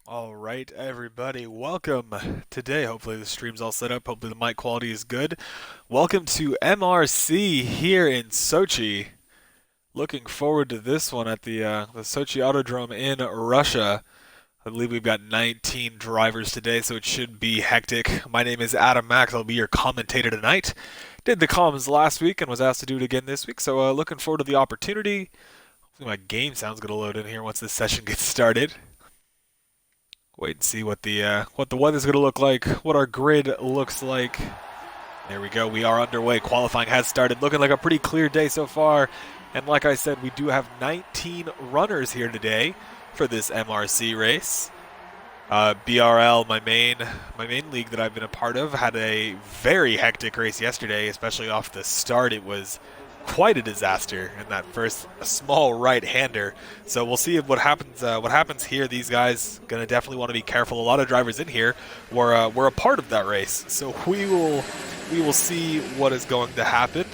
All right, everybody, welcome. Today, hopefully the stream's all set up. Hopefully the mic quality is good. Welcome to MRC here in Sochi. Looking forward to this one at the Sochi Autodrome in Russia. I believe we've got 19 drivers today, so it should be hectic. My name is Adam Max. I'll be your commentator tonight. Did the comms last week and was asked to do it again this week, so looking forward to the opportunity. Hopefully my game sound's gonna load in here once this session gets started. Wait and see what the weather's going to look like, what our grid looks like. There we go. We are underway. Qualifying has started. Looking like a pretty clear day so far. And like I said, we do have 19 runners here today for this MRC race. BRL, my main league that I've been a part of, had a very hectic race yesterday, especially off the start. It was quite a disaster in that first small right-hander. So we'll see what happens. What happens here? These guys gonna definitely want to be careful. A lot of drivers in here were a part of that race, so we will see what is going to happen.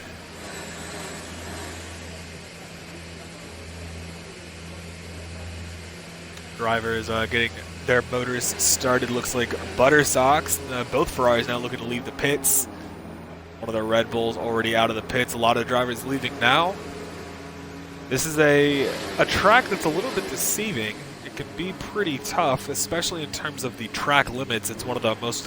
Drivers getting their motors started. Looks like butter socks. Both Ferraris now looking to leave the pits. One of the Red Bulls already out of the pits. A lot of drivers leaving now. This is a track that's a little bit deceiving. It can be pretty tough, especially in terms of the track limits. It's one of the most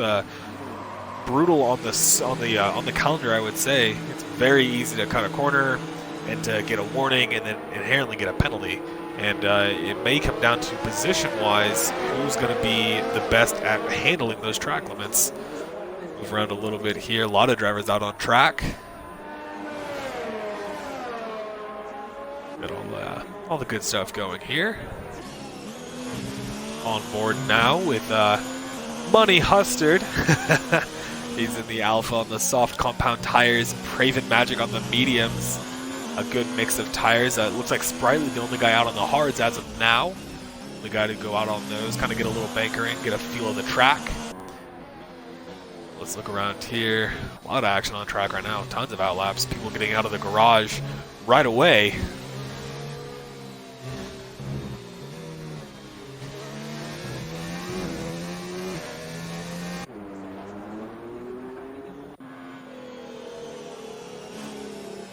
brutal on the calendar, I would say. It's very easy to cut a corner and to get a warning and then inherently get a penalty. And it may come down to position-wise who's going to be the best at handling those track limits. Move around a little bit here. A lot of drivers out on track. Got all the good stuff going here. On board now with Money Hustard. He's in the Alpha on the soft compound tires. Praven Magic on the mediums. A good mix of tires. It looks like Sprightly, the only guy out on the hards as of now. The guy to go out on those, kind of get a little banker in, get a feel of the track. Let's look around here. A lot of action on track right now. Tons of outlaps. People getting out of the garage right away.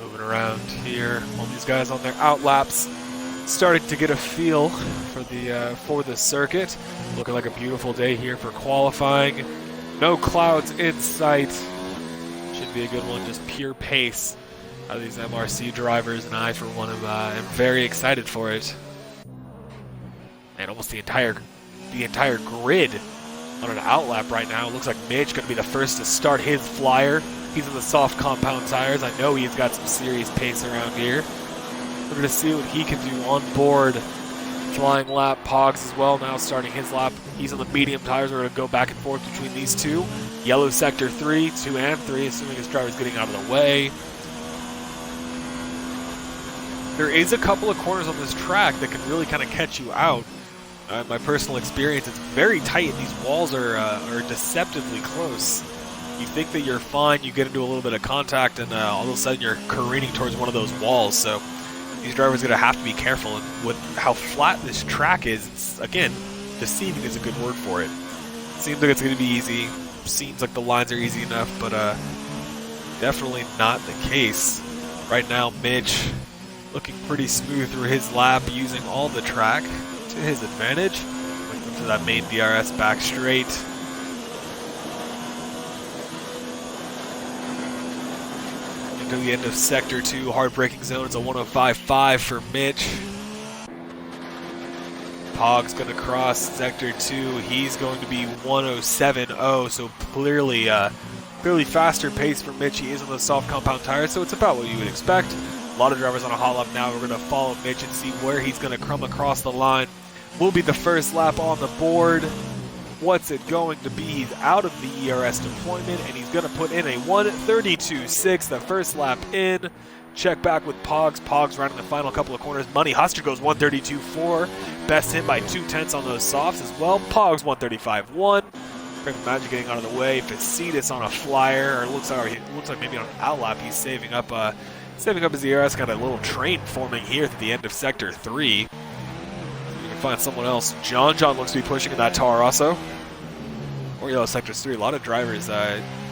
Moving around here. All these guys on their outlaps, starting to get a feel for the circuit. Looking like a beautiful day here for qualifying. No clouds in sight. Should be a good one. Just pure pace out of these MRC drivers, and I, for one, am very excited for it. And almost the entire grid on an outlap right now. It looks like Mitch going to be the first to start his flyer. He's in the soft compound tires. I know he's got some serious pace around here. We're going to see what he can do on board. Flying lap, Pogs as well, now starting his lap. He's on the medium tires. We're going to go back and forth between these two. Yellow sector 3, 2 and 3, assuming his driver's getting out of the way. There is a couple of corners on this track that can really kind of catch you out. In my personal experience, it's very tight. These walls are deceptively close. You think that you're fine, you get into a little bit of contact, and all of a sudden you're careening towards one of those walls. So these drivers are going to have to be careful. And with how flat this track is, it's, again, deceiving is a good word for it. Seems like it's going to be easy. Seems like the lines are easy enough, but definitely not the case. Right now, Mitch looking pretty smooth through his lap, using all the track to his advantage. Went to that main DRS back straight. To the end of Sector 2, hard braking zone. It's a 105.5 for Mitch. Pog's going to cross Sector 2. He's going to be 107.0, so clearly faster pace for Mitch. He is on the soft compound tires, so it's about what you would expect. A lot of drivers on a hot lap now. We're going to follow Mitch and see where he's going to come across the line. Will be the first lap on the board. What's it going to be? He's out of the ERS deployment, and he's going to put in a 132.6, the first lap in. Check back with Pogs. Pogs running the final couple of corners. Money Huster goes 132.4. Best hit by 2/10 on those softs as well. Pogs 135.1. Praven Magic getting out of the way. Facetus on a flyer, or it looks like maybe on an outlap. He's saving up his ERS. Got a little train forming here at the end of Sector 3. find someone else. John looks to be pushing in that Toro Rosso. Or yellow sector 3. A lot of drivers.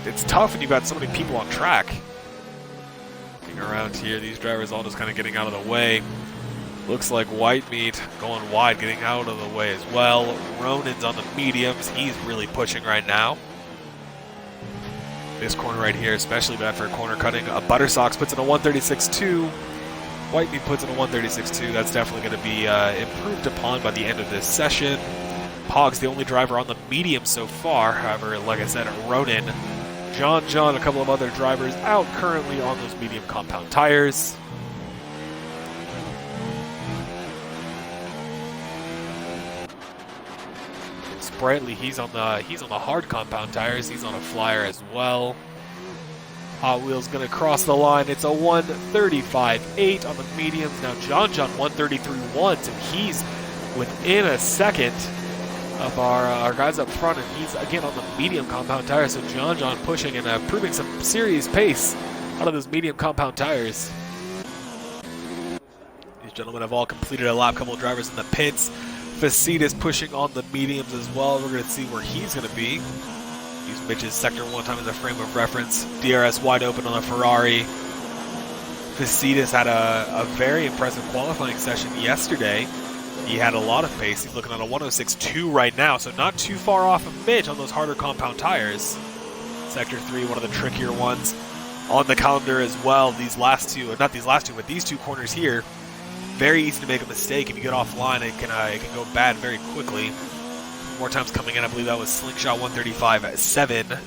It's tough when you've got so many people on track. Looking around here, these drivers all just kind of getting out of the way. Looks like White Meat going wide, getting out of the way as well. Ronan's on the mediums. He's really pushing right now. This corner right here, especially bad for corner cutting. Buttersox puts in a 136.2. White Meat puts in a 136.2. That's definitely going to be improved upon by the end of this session. Pog's the only driver on the medium so far. However, like I said, Ronan, John, a couple of other drivers out currently on those medium compound tires. Sprightly, he's on the hard compound tires. He's on a flyer as well. Hot Wheels gonna cross the line. It's a 135.8 on the mediums. Now John 133.1, so he's within a second of our guys up front, and he's again on the medium compound tires. So John pushing and proving some serious pace out of those medium compound tires. These gentlemen have all completed a lap. Couple of drivers in the pits. Facitas pushing on the mediums as well. We're going to see where he's going to be. Use Mitch's sector 1 time as a frame of reference. DRS wide open on the Ferrari. Facitas had a very impressive qualifying session yesterday. He had a lot of pace. He's looking at a 106.2 right now, so not too far off of Mitch on those harder compound tires. Sector 3, one of the trickier ones on the calendar as well. These last two, not these last two, but these two corners here. Very easy to make a mistake. If you get offline, it can go bad very quickly. More times coming in, I believe that was Slingshot 135.7.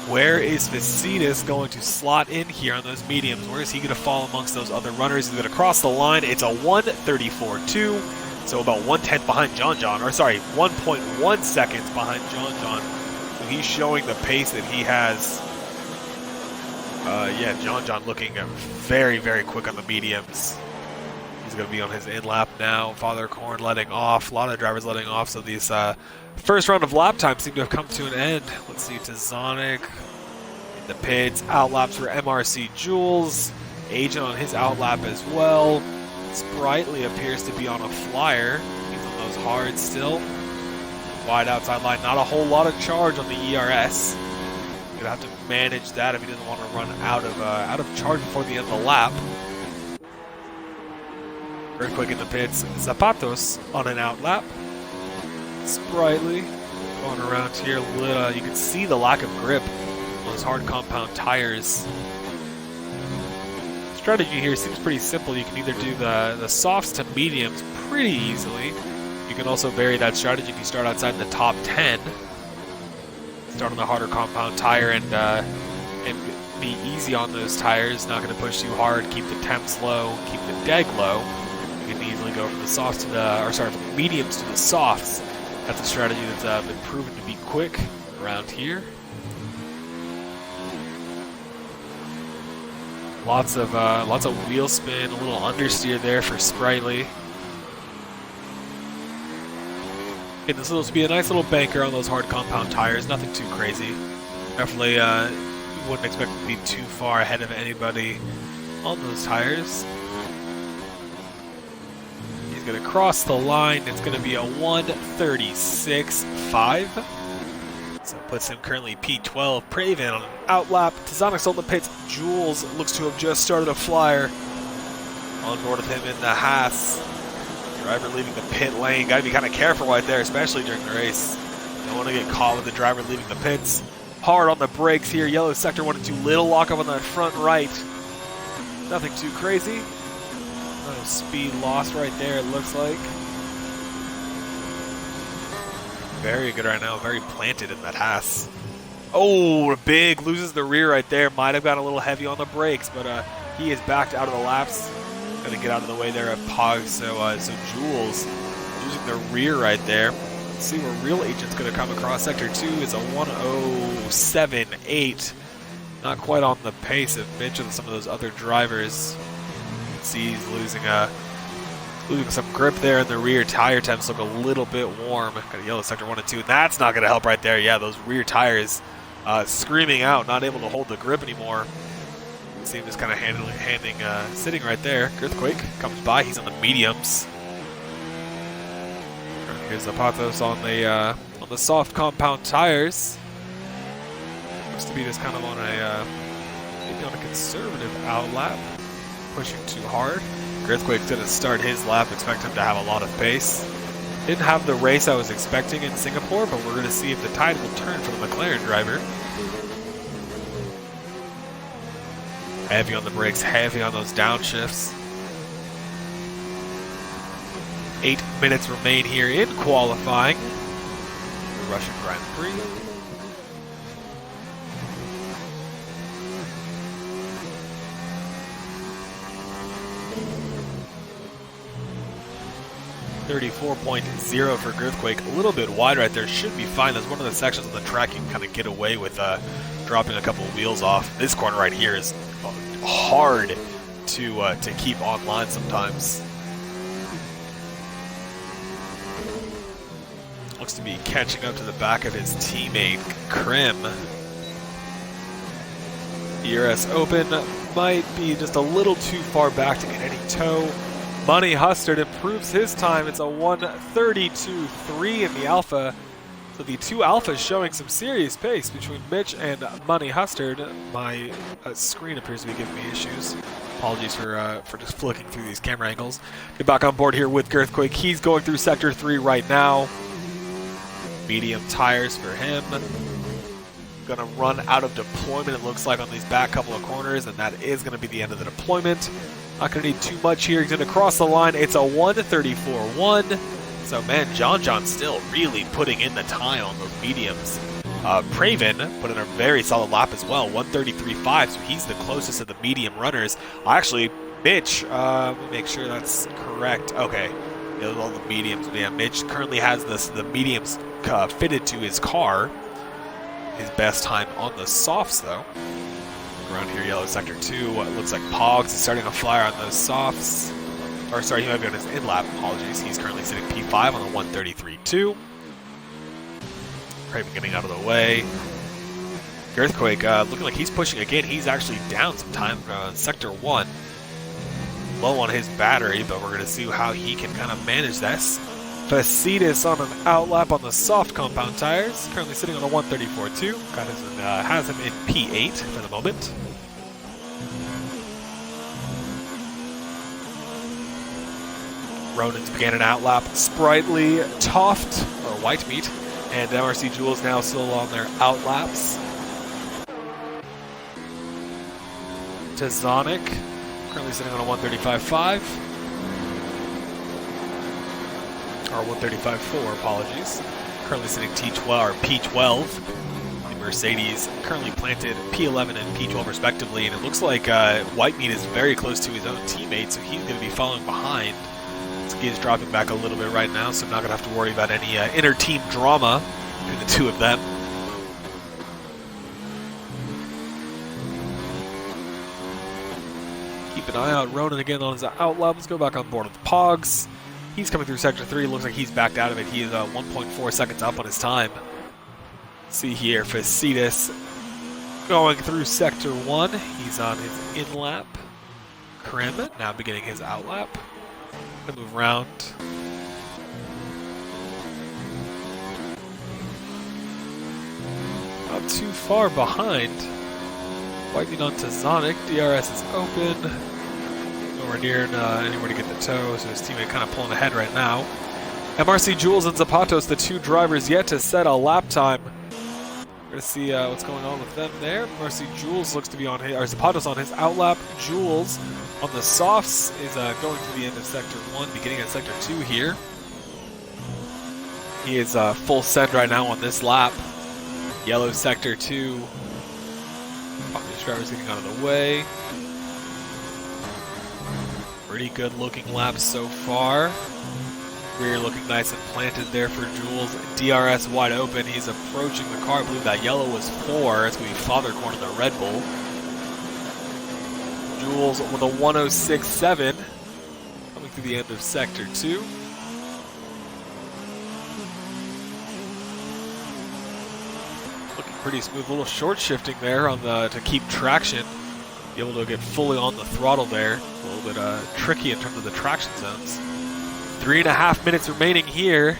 Where is Facitas going to slot in here on those mediums? Where is he going to fall amongst those other runners? He's going to cross the line. It's a 134.2, so about 1/10 behind John, or sorry, 1.1 seconds behind John. So he's showing the pace that he has. Yeah, John looking very, very quick on the mediums. He's going to be on his in-lap now. Father Corn letting off. A lot of drivers letting off. So these first round of lap times seem to have come to an end. Let's see, Tazonic in the pits. Outlaps for MRC Jules. Agent on his outlap as well. Sprightly appears to be on a flyer. He's on those hard still. Wide outside line. Not a whole lot of charge on the ERS. Gonna have to manage that if he doesn't want to run out of charge before the end of the lap. Very quick in the pits. Zapatos on an out lap. Sprightly going around here. You can see the lack of grip on those hard compound tires. Strategy here seems pretty simple. You can either do the softs to mediums pretty easily. You can also vary that strategy if you start outside in the top 10. Start on the harder compound tire and be easy on those tires. Not going to push too hard. Keep the temps low. Keep the deg low. You can easily go from the softs to from the mediums to the softs. That's a strategy that's been proven to be quick around here. Lots of wheel spin, a little understeer there for Sprightly. And this will be a nice little banker on those hard compound tires. Nothing too crazy. Definitely wouldn't expect to be too far ahead of anybody on those tires. He's going to cross the line. It's going to be a 136.5. So it puts him currently P12. Praven on an outlap. Tazonic on the pits. Jules looks to have just started a flyer. On board with him in the Haas. Driver leaving the pit lane. Got to be kind of careful right there, especially during the race. Don't want to get caught with the driver leaving the pits. Hard on the brakes here. Yellow sector 1 and 2. Little lock up on the front right. Nothing too crazy. No speed lost right there, it looks like. Very good right now. Very planted in that Haas. Oh, big. Loses the rear right there. Might have got a little heavy on the brakes, but he is backed out of the laps. Going to get out of the way there of Pog. So Jules losing the rear right there. Let's see where Real Agent's going to come across. Sector 2 is a 107.8. Not quite on the pace of Mitch and some of those other drivers. You can see he's losing some grip there in the rear. Tire temps look a little bit warm. Got a yellow sector 1 and 2. And that's not going to help right there. Yeah, those rear tires screaming out, not able to hold the grip anymore. See him just kind of sitting right there. Earthquake comes by. He's on the mediums. Here's Zapatos on the soft compound tires. Looks to be just kind of on a maybe on a conservative outlap, pushing too hard. Earthquake's gonna start his lap. Expect him to have a lot of pace. Didn't have the race I was expecting in Singapore, but we're gonna see if the tide will turn for the McLaren driver. Heavy on the brakes, heavy on those downshifts. 8 minutes remain here in qualifying. The Russian Grand Prix. .0 for Earthquake. A little bit wide right there. Should be fine. That's one of the sections of the track you can kind of get away with dropping a couple of wheels off. This corner right here is hard to keep online sometimes. Looks to be catching up to the back of his teammate, Krim. ERS open, might be just a little too far back to get any tow. Money Hustard improves his time. It's a 1:32.3 in the Alpha. So the two Alphas showing some serious pace between Mitch and Money Hustard. My screen appears to be giving me issues. Apologies for just flicking through these camera angles. Get back on board here with Earthquake. He's going through Sector 3 right now. Medium tires for him. Gonna run out of deployment, it looks like, on these back couple of corners, and that is gonna be the end of the deployment. Not gonna need too much here. He's gonna cross the line. It's a 1:34.1. So man, John still really putting in the time on those mediums. Praven put in a very solid lap as well, 1:33.5. So he's the closest of the medium runners. Actually, Mitch, let me make sure that's correct. Okay, those are all the mediums. Yeah, Mitch currently has the mediums fitted to his car. His best time on the softs, though. Around here, yellow sector 2. Looks like Pogs is starting to flyer on those softs. Or sorry, he might be on his in-lap. Apologies. He's currently sitting P5 on the 1:33.2. Craven getting out of the way. Earthquake looking like he's pushing again. He's actually down some time. Sector 1. Low on his battery, but we're going to see how he can kind of manage this. Facetus on an outlap on the soft compound tires, currently sitting on a 1:34.2. Has him in P8 for the moment. Ronan's began an outlap. Sprightly, Toft, or White Meat, and MRC Jules now still on their outlaps. Tazonic, currently sitting on a 1:35.5. Or 1:35.4, apologies. Currently sitting T12 or P12. The Mercedes currently planted P11 and P12 respectively, and it looks like White Meat is very close to his own teammate, so he's going to be following behind. Ski is dropping back a little bit right now, so I'm not going to have to worry about any inter-team drama between the two of them. Keep an eye out. Ronan again on his outlap. Let's go back on board with Pogs. He's coming through Sector 3. Looks like he's backed out of it. He is 1.4 seconds up on his time. See here, Facetus going through Sector 1. He's on his in-lap. Krim now beginning his outlap. Gonna move around. Not too far behind. Wiping onto Zonic. DRS is open. Nowhere near anywhere to get the tow, so his teammate kind of pulling ahead right now. MRC Jules and Zapatos, the two drivers yet to set a lap time. We're going to see what's going on with them there. MRC Jules looks to be on his, or Zapatos on his outlap. Jules on the softs is going to the end of Sector 1, beginning at Sector 2 here. He is full send right now on this lap. Yellow Sector 2. These drivers getting out of the way. Pretty good looking laps so far. Rear looking nice and planted there for Jules. DRS wide open. He's approaching the car. I believe that yellow was 4. It's going to be father corner the Red Bull. Jules with a 1:06.7. Coming through the end of Sector 2. Looking pretty smooth. A little short shifting there on to keep traction. Be able to get fully on the throttle there. A little bit tricky in terms of the traction zones. 3.5 minutes remaining here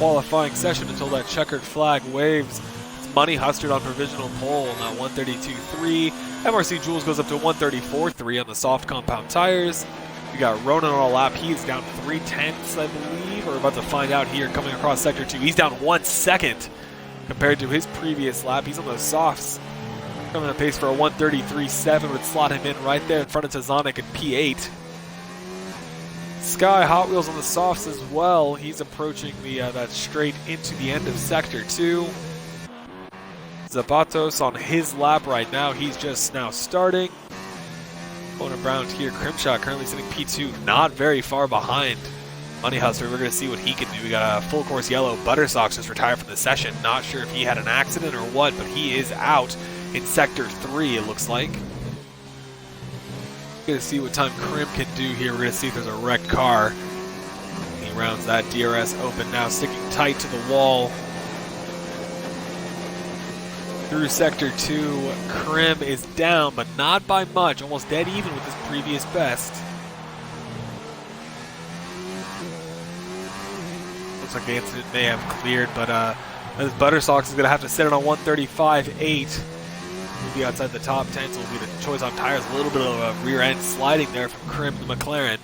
qualifying session until that checkered flag waves. It's Money Hustard on provisional pole on that 132.3. MRC Jules goes up to 134.3 on the soft compound tires. We got Ronan on a lap. He's down 3/10, I believe. We're about to find out here coming across Sector 2. He's down 1 second compared to his previous lap. He's on those softs. Coming at pace for a 133.7 would slot him in right there in front of Tazonic in P8. Sky Hot Wheels on the softs as well. He's approaching the that straight into the end of Sector 2. Zapatos on his lap right now. He's just now starting. Going around here, Crimshot currently sitting P2, not very far behind Money Hustler. We're going to see what he can do. We got a full course yellow. Buttersocks just retired from the session. Not sure if he had an accident or what, but he is out in Sector 3, it looks like. We're going to see what time Crim can do here. We're going to see if there's a wrecked car. He rounds that DRS open now, sticking tight to the wall. Through Sector 2, Crim is down, but not by much. Almost dead even with his previous best. Looks like the incident may have cleared, but as Buttersocks is going to have to set it on 135.8. He'll be outside the top 10, so it'll be the choice on tires. A little bit of a rear end sliding there from Crim to McLaren.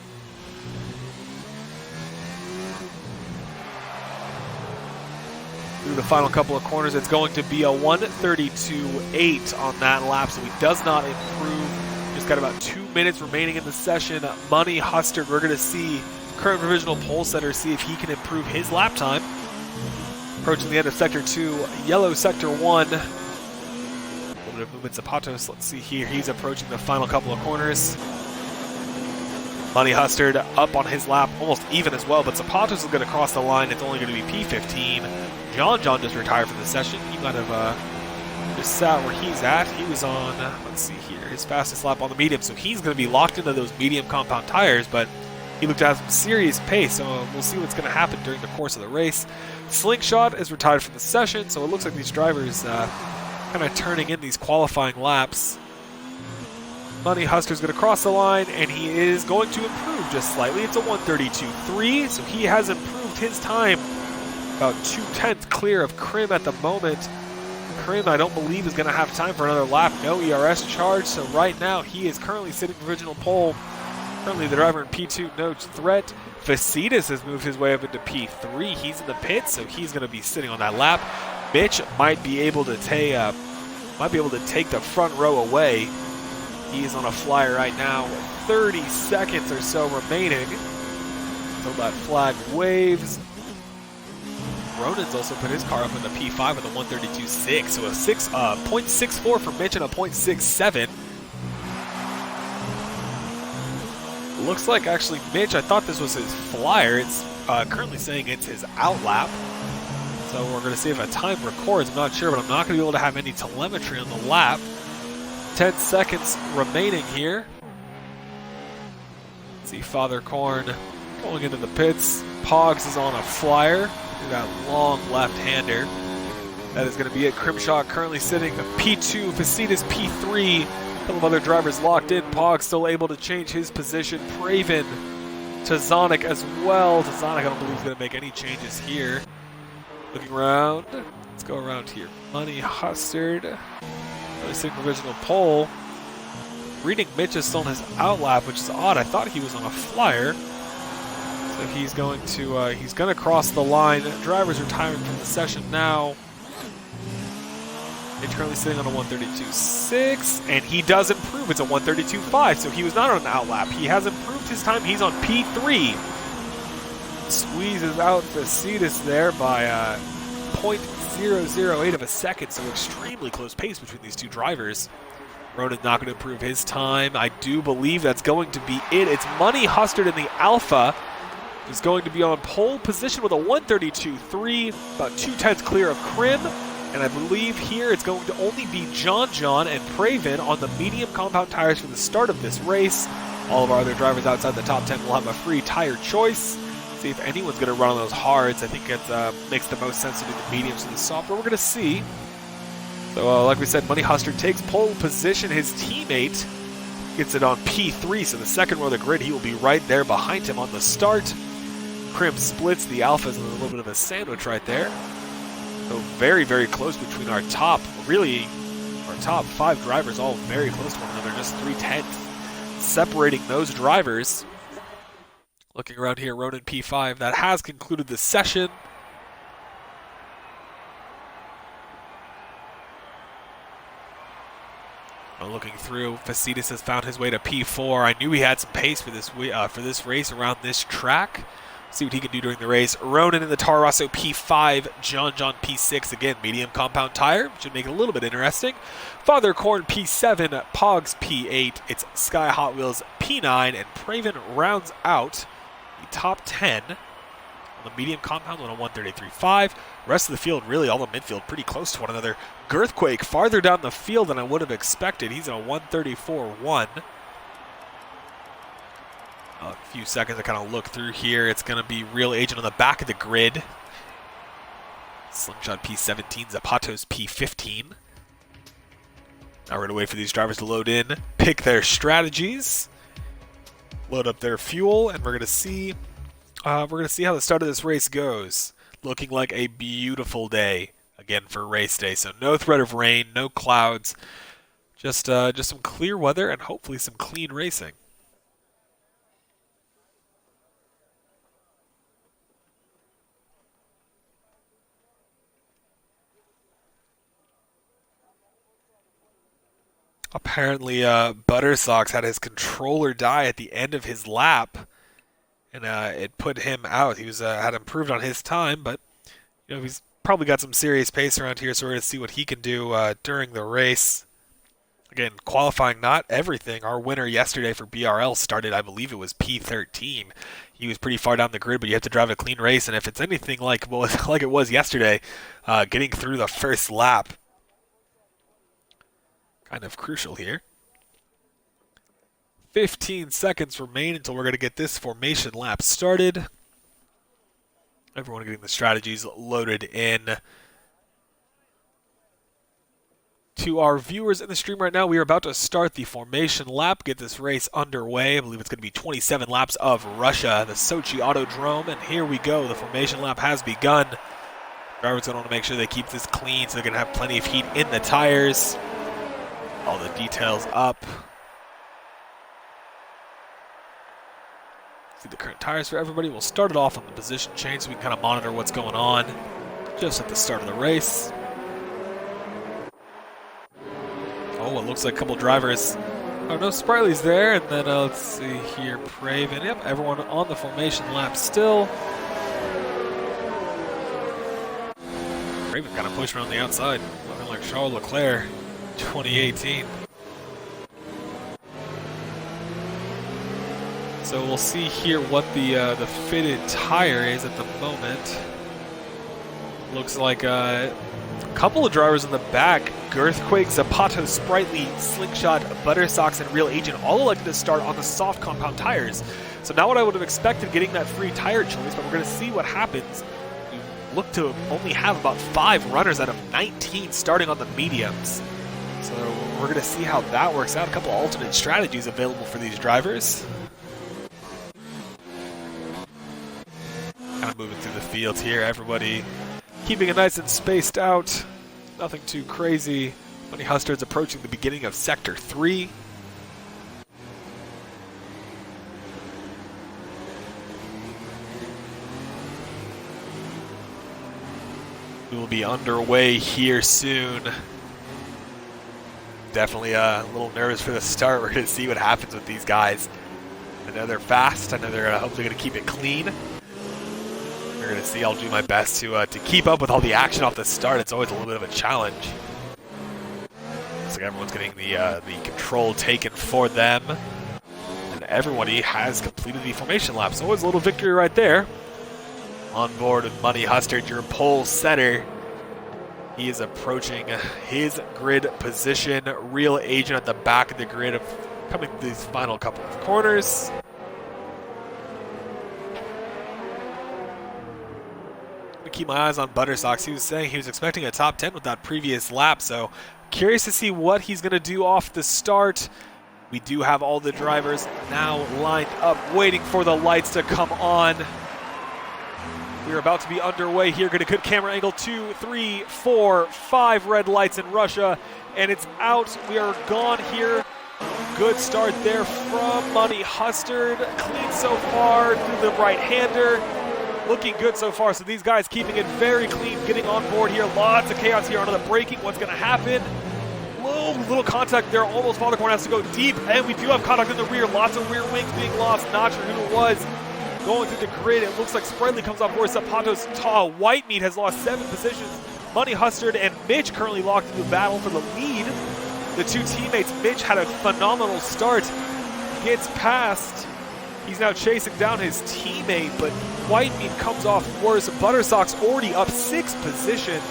Through the final couple of corners, it's going to be a 132.8 on that lap, so he does not improve. Just got about 2 minutes remaining in the session. Money Hustard, we're going to see current provisional pole setter see if he can improve his lap time. Approaching the end of Sector 2, yellow Sector 1. A little bit of movement, Zapatos, let's see here. He's approaching the final couple of corners. Money Hustard up on his lap, almost even as well, but Zapatos is going to cross the line. It's only going to be P15. John just retired from the session. He might have just sat where he's at. He was on, let's see here, his fastest lap on the medium, so he's going to be locked into those medium compound tires, but he looked to have some serious pace, so we'll see what's going to happen during the course of the race. Slingshot is retired from the session, so it looks like these drivers kind of turning in these qualifying laps. Money Hustard's going to cross the line, and he is going to improve just slightly. It's a 132.3, so he has improved his time about 2/10 clear of Crim at the moment. Crim, I don't believe, is going to have time for another lap. No ERS charge, so right now he is currently sitting provisional pole. Currently the driver in P2, no threat. Facetus has moved his way up into P3. He's in the pit, so he's going to be sitting on that lap. Mitch might be able to take the front row away. He is on a flyer right now. 30 seconds or so remaining until that flag waves. Ronan's also put his car up in the P5 with a 132.6, so a 0.64 for Mitch and a 0.67. Looks like actually Mitch, I thought this was his flyer. It's currently saying it's his out lap. So we're going to see if a time records. I'm not sure, but I'm not going to be able to have any telemetry on the lap. 10 seconds remaining here. Let's see Father Korn going into the pits. Pogs is on a flyer. That long left-hander. That is going to be it. Crimshaw currently sitting P2, Facetus P3. A couple of other drivers locked in. Pog still able to change his position. Praven, Tazonic as well. Tazonic I don't believe is going to make any changes here. Looking around. Let's go around here. Money Hustard. Really sitting provisional pole. Reading Mitch is still on his outlap, which is odd. I thought he was on a flyer. So he's going to cross the line. Drivers retiring from the session now. He's currently sitting on a 132.6, and he does improve. It's a 132.5, so he was not on an outlap. He has improved his time. He's on P3. Squeezes out Facetus there by 0.008 of a second, so extremely close pace between these two drivers. Ronan's not going to improve his time. I do believe that's going to be it. It's Money Hustard in the Alpha. Is going to be on pole position with a 132.3, about 2/10 clear of Crim, and I believe here it's going to only be John and Praven on the medium compound tires for the start of this race. All of our other drivers outside the top 10 will have a free tire choice. See if anyone's going to run on those hards. I think it makes the most sense to do the mediums and the soft, but we're going to see. So like we said, Money Hustard takes pole position. His teammate gets it on P3, so the second row of the grid, he will be right there behind him on the start. crimp splits, the Alphas, and a little bit of a sandwich right there. So very, very close between our top, really, our top 5 drivers, all very close to one another, just 3/10 separating those drivers. Looking around here, Ronan P5, that has concluded the session. Looking through, Facitas has found his way to P4. I knew he had some pace for this race around this track. See what he can do during the race. Ronan in the Toro Rosso P5, John P6, again, medium compound tire, should make it a little bit interesting. Father Corn P7, Pogs P8, it's Sky Hot Wheels P9, and Praven rounds out the top 10 on the medium compound on a 133.5. Rest of the field, really all the midfield, pretty close to one another. Girthquake farther down the field than I would have expected. He's in a 134.1. A few seconds to kind of look through here. It's going to be Real Agent on the back of the grid. Slingshot P17, Zapatos P15. Now we're going to wait for these drivers to load in, pick their strategies, load up their fuel, and we're going to see how the start of this race goes. Looking like a beautiful day again for race day. So no threat of rain, no clouds, just some clear weather and hopefully some clean racing. Apparently, Buttersocks had his controller die at the end of his lap, and it put him out. He was had improved on his time, but he's probably got some serious pace around here, so we're going to see what he can do during the race. Again, qualifying not everything. Our winner yesterday for BRL started, I believe it was P13. He was pretty far down the grid, but you have to drive a clean race, and if it's anything like it was yesterday, getting through the first lap, kind of crucial here. 15 seconds remain until we're going to get this formation lap started. Everyone getting the strategies loaded in. To our viewers in the stream right now, we are about to start the formation lap, get this race underway. I believe it's going to be 27 laps of Russia, the Sochi Autodrome, and here we go. The formation lap has begun. Drivers going to want to make sure they keep this clean so they can have plenty of heat in the tires. All the details up. See the current tires for everybody. We'll start it off on the position change so we can kind of monitor what's going on just at the start of the race. Oh, it looks like a couple drivers. Oh, no Spriley's there. And then let's see here, Praven. Yep, everyone on the formation lap still. Praven kind of pushed around the outside, looking like Charles Leclerc. 2018. So we'll see here what the fitted tire is at the moment. Looks like a couple of drivers in the back. Girthquake, Zapato, Sprightly, Slingshot, Buttersocks, and Real Agent all elected to start on the soft compound tires. So not what I would have expected getting that free tire choice, but we're going to see what happens. We look to only have about 5 runners out of 19 starting on the mediums. So we're going to see how that works out. A couple alternate strategies available for these drivers. Kind of moving through the fields here. Everybody keeping it nice and spaced out. Nothing too crazy. Money Hustard's approaching the beginning of Sector 3. We will be underway here soon. Definitely a little nervous for the start. We're going to see what happens with these guys. I know they're fast. I know they're hopefully going to keep it clean. We're going to see. I'll do my best to keep up with all the action off the start. It's always a little bit of a challenge. Looks like everyone's getting the control taken for them. And everybody has completed the formation lap. So always a little victory right there. On board with Money Hustard, your pole setter. He is approaching his grid position. Real Agent at the back of the grid of coming through these final couple of corners. I'm going to keep my eyes on Buttersocks. He was saying he was expecting a top 10 with that previous lap, so curious to see what he's going to do off the start. We do have all the drivers now lined up, waiting for the lights to come on. We're about to be underway here. Get a good camera angle. 2, 3, 4, 5 red lights in Russia, and it's out. We are gone here. Good start there from Money Hustard. Clean so far through the right-hander. Looking good so far. So these guys keeping it very clean, getting on board here. Lots of chaos here onto the braking. What's going to happen? Little contact there. Almost Fathercorn has to go deep, and we do have contact in the rear. Lots of rear wings being lost. Not sure who it was. Going through the grid, it looks like Sprightly comes off board. Zapatos Whitemeat has lost 7 positions. Money Hustard and Mitch currently locked in the battle for the lead. The two teammates, Mitch had a phenomenal start. Gets past. He's now chasing down his teammate, but Whitemeat comes off worse. Buttersock's already up 6 positions.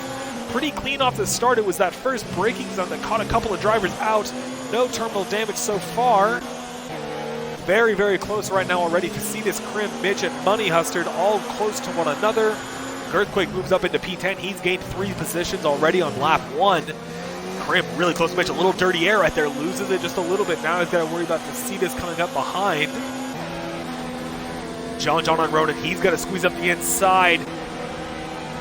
Pretty clean off the start. It was that first braking zone that caught a couple of drivers out. No terminal damage so far. Very, very close right now already. Facetus, Krim, Mitch, and Money Hustard all close to one another. Girthquake moves up into P10. He's gained 3 positions already on lap 1. Krim really close to Mitch. A little dirty air right there. Loses it just a little bit. Now he's got to worry about Facetus coming up behind. John on Ronan. He's got to squeeze up the inside.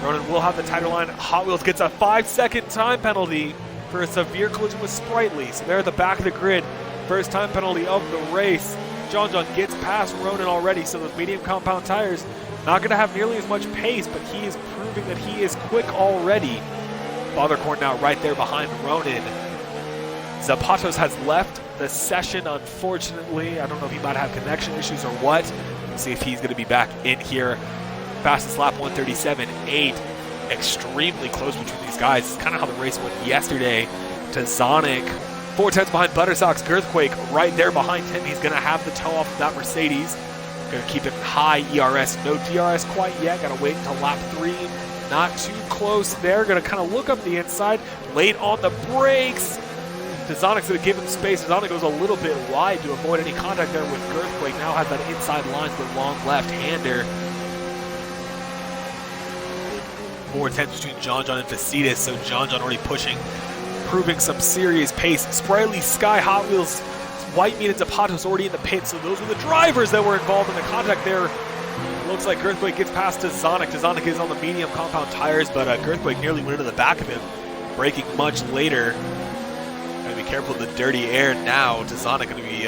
Ronan will have the tighter line. Hot Wheels gets a 5-second time penalty for a severe collision with Sprightly. So they're at the back of the grid. First time penalty of the race. John gets past Ronan already, so those medium compound tires not going to have nearly as much pace, but he is proving that he is quick already. Fathercorn now right there behind Ronan. Zapatos has left the session, unfortunately. I don't know if he might have connection issues or what. We'll see if he's going to be back in here. Fastest lap 137.8. Extremely close between these guys. It's kind of how the race went yesterday. To Zonic. 4 tenths behind Buttersock's Girthquake. Right there behind him. He's going to have the toe off of that Mercedes. Going to keep it high ERS. No DRS quite yet. Got to wait until lap 3. Not too close there. Going to kind of look up the inside. Late on the brakes. Zonic's going to give him space. Zonic goes a little bit wide to avoid any contact there with Girthquake. Now has that inside line with the long left-hander. 4 tenths between John and Facetus. So John already pushing, proving some serious pace. Sprightly, Sky, Hot Wheels, Whitemeat, and Zapatos already in the pit. So those were the drivers that were involved in the contact there. Looks like Girthquake gets past Zonic. Zonic is on the medium compound tires, but Girthquake nearly went into the back of him, braking much later. Gotta be careful of the dirty air now. Zonic going to be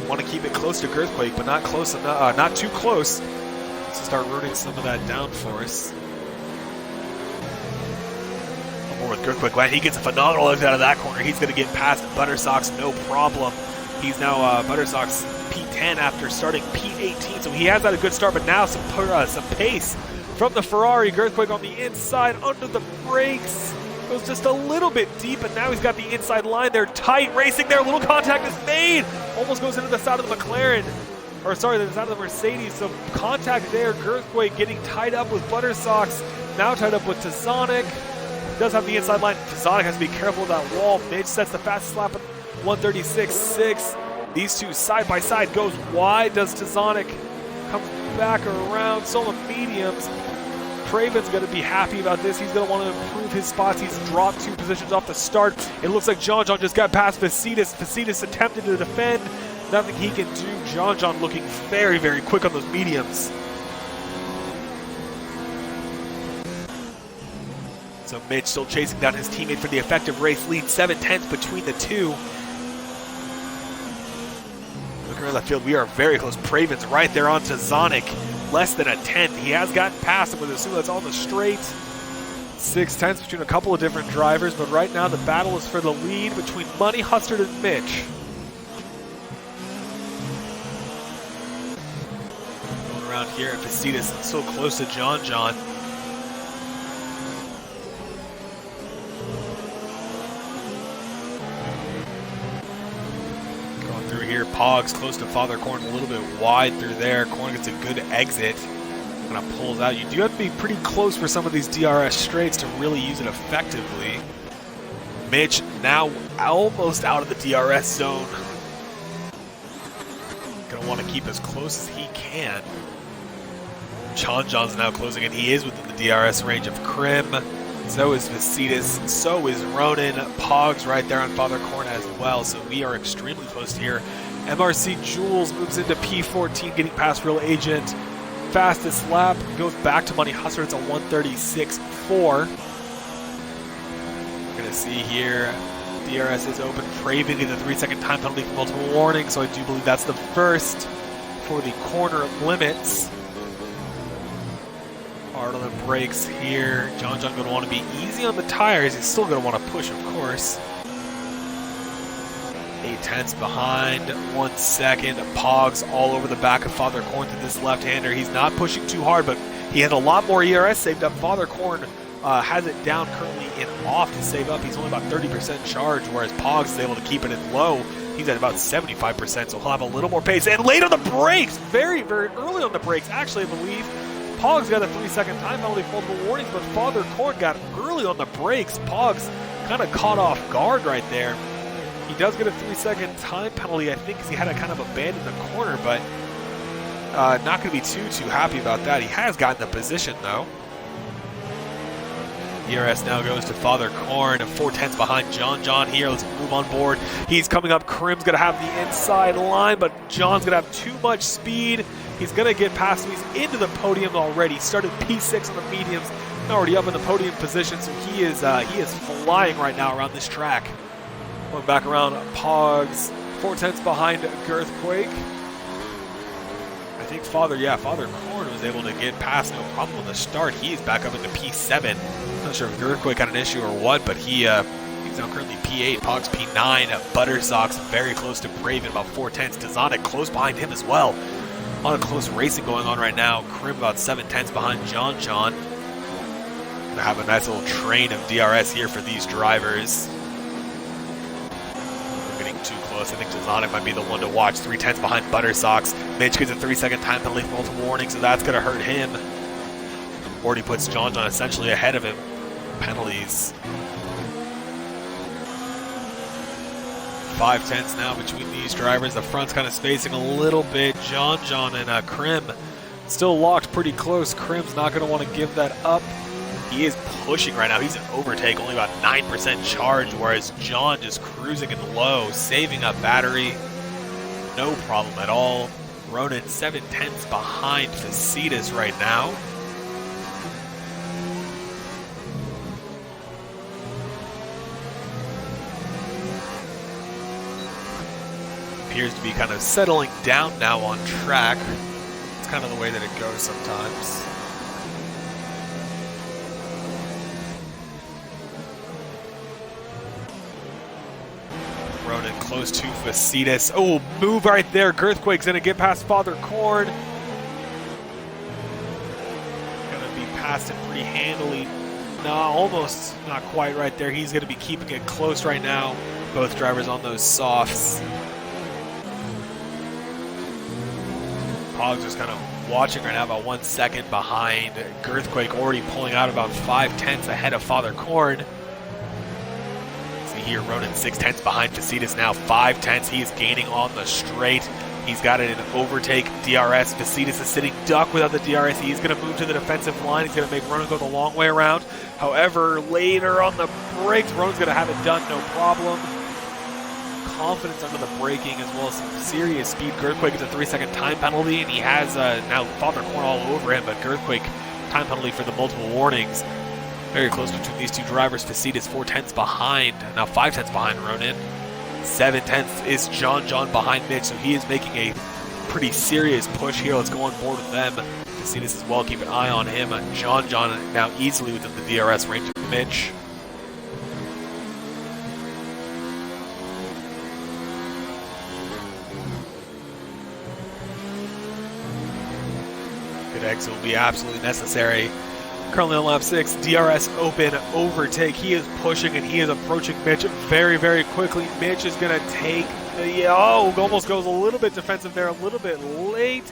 want to keep it close to Girthquake, but not close enough, not too close to start ruining some of that downforce. With Girthquake, when he gets a phenomenal lift out of that corner, he's going to get past Buttersock's no problem. He's now Buttersock's P10 after starting P18, so he has had a good start, but now some pace from the Ferrari. Girthquake on the inside, under the brakes, goes just a little bit deep, and now he's got the inside line there, tight, racing there, little contact is made, almost goes into the side of the McLaren, or sorry, the side of the Mercedes, so contact there, Girthquake getting tied up with Buttersock's, now tied up with Tazonic. Does have the inside line. Tazonic has to be careful of that wall. Mitch sets the fastest lap at 136.6. These two side by side, goes wide. Does Tazonic come back around? Solo mediums. Craven's going to be happy about this. He's going to want to improve his spots. He's dropped 2 positions off the start. It looks like John just got past Facetus. Facetus attempted to defend. Nothing he can do. John looking very, very quick on those mediums. So Mitch still chasing down his teammate for the effective race lead. 7 tenths between the two. Looking around the field, we are very close. Praven's right there onto Zonic. Less than a tenth. He has gotten past him with a that's on the straight. 6 tenths between a couple of different drivers, but right now the battle is for the lead between Money Hustard and Mitch. Going around here at Facetus, so close to John. Here, Pogs close to Fathercorn, a little bit wide through there. Corn gets a good exit, kind of pulls out. You do have to be pretty close for some of these DRS straights to really use it effectively. Mitch now almost out of the DRS zone. Gonna want to keep as close as he can. John's now closing in. He is within the DRS range of Krim. So is Facetus, so is Ronan. Pogs right there on Fathercorn as well, so we are extremely close here. MRC Jules moves into P14, getting past Real Agent. fastest lap. Goes back to Money Hustler. It's a 1:36.4. We're going to see here, DRS is open. Craving the 3-second time penalty for multiple warnings, so I do believe that's the first for the corner limits. Hard on the brakes here. John going to want to be easy on the tires. He's still going to want to push, of course. 8/10 behind, 1 second. Pogs all over the back of Father Korn to this left-hander. He's not pushing too hard, but he has a lot more ERS saved up. Father Korn has it down currently in off to save up. He's only about 30% charge, whereas Pogs is able to keep it in low. He's at about 75%, so he'll have a little more pace. And late on the brakes, very, very early on the brakes, actually, I believe. Pogs got a 3-second time penalty for multiple warnings, but Father Korn got early on the brakes. Pogs kind of caught off guard right there. He does get a 3-second time penalty, I think, because he had to kind of abandon the corner, but not going to be too happy about that. He has gotten the position, though. ERS now goes to Father Korn, 4/10 behind John here. Let's move on board. He's coming up. Krim's going to have the inside line, but John's going to have too much speed. He's going to get past him. He's into the podium already. He started P6 on the mediums, already up in the podium position, so he is flying right now around this track. Going back around, Pogs, 4/10 behind Girthquake. I think Father Korn was able to get past no problem on the start. He's back up into P7. Not sure if Girthquake had an issue or what, but he's now currently P8, Pogs P9, Buttersocks very close to Braven, about 4/10. Tazonic close behind him as well. A lot of close racing going on right now. Krim about 7/10 behind John. Gonna have a nice little train of DRS here for these drivers. Too close. I think Tazonic might be the one to watch. 3/10 behind Buttersocks. Mitch gets a 3-second time penalty for multiple warnings, so that's going to hurt him. Already puts John essentially ahead of him. Penalties. 5/10 now between these drivers. The front's kind of spacing a little bit. John and Krim still locked pretty close. Krim's not going to want to give that up. He is pushing right now. He's an overtake, only about 9% charge, whereas John just cruising in low, saving up battery. No problem at all. Ronan 7/10 behind Facetas right now. Appears to be kind of settling down now on track. It's kind of the way that it goes sometimes. Ronan close to Facetas. Oh, move right there. Girthquake's going to get past Father Korn. Going to be past him pretty handily. No, almost not quite right there. He's going to be keeping it close right now. Both drivers on those softs. Pogs just kind of watching right now, about 1 second behind. Girthquake already pulling out about 5/10 ahead of Father Korn. Here, Ronan 6/10 behind Facetas now, 5/10. He is gaining on the straight. He's got it in overtake DRS. Facetas is sitting duck without the DRS. He's going to move to the defensive line. He's going to make Ronan go the long way around. However, later on the brakes, Ronan's going to have it done, no problem. Confidence under the braking as well as some serious speed. Girthquake gets a 3-second time penalty, and he has now Father Korn all over him, but Girthquake time penalty for the multiple warnings. Very close between these two drivers. Facetas 4/10 behind, now 5/10 behind Ronan. 7/10 is John behind Mitch, so he is making a pretty serious push here. Let's go on board with them. Facetas as well, keep an eye on him. John now easily within the DRS range of Mitch. Good exit will be absolutely necessary. Currently on lap 6, DRS open, overtake. He is pushing and he is approaching Mitch very, very quickly. Mitch is going to take the, almost goes a little bit defensive there, a little bit late.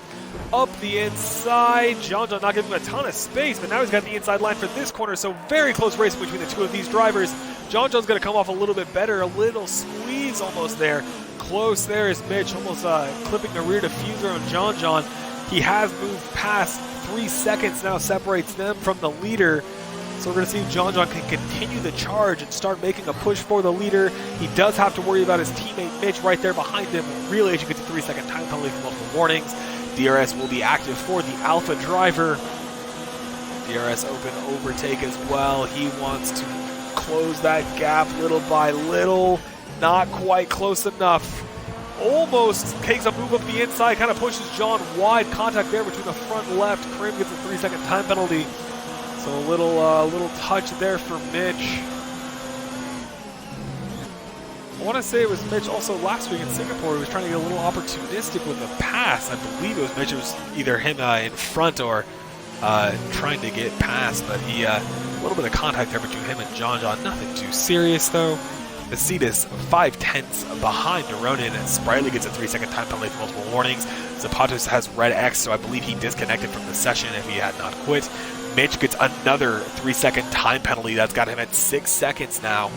Up the inside. John not giving him a ton of space, but now he's got the inside line for this corner, so very close race between the two of these drivers. John's going to come off a little bit better, a little squeeze almost there. Close there is Mitch, almost clipping the rear diffuser on John. He has moved past 3 seconds now separates them from the leader. So we're going to see if John can continue the charge and start making a push for the leader. He does have to worry about his teammate Mitch right there behind him. Real Agent gets a 3-second time penalty for multiple warnings. DRS will be active for the Alpha driver. DRS open overtake as well. He wants to close that gap little by little. Not quite close enough. Almost takes a move up the inside, kind of pushes John wide. Contact there between the front and left. Krim gets a 3-second time penalty. So a little touch there for Mitch. I want to say it was Mitch also last week in Singapore. He was trying to get a little opportunistic with the pass. I believe it was Mitch. It was either him in front or trying to get past, but he a little bit of contact there between him and John. Nothing too serious though. Vasitas 5/10 behind Ronan, and Spriley gets a 3-second time penalty for multiple warnings. Zapatos has red X, so I believe he disconnected from the session if he had not quit. Mitch gets another 3-second time penalty. That's got him at 6 seconds now.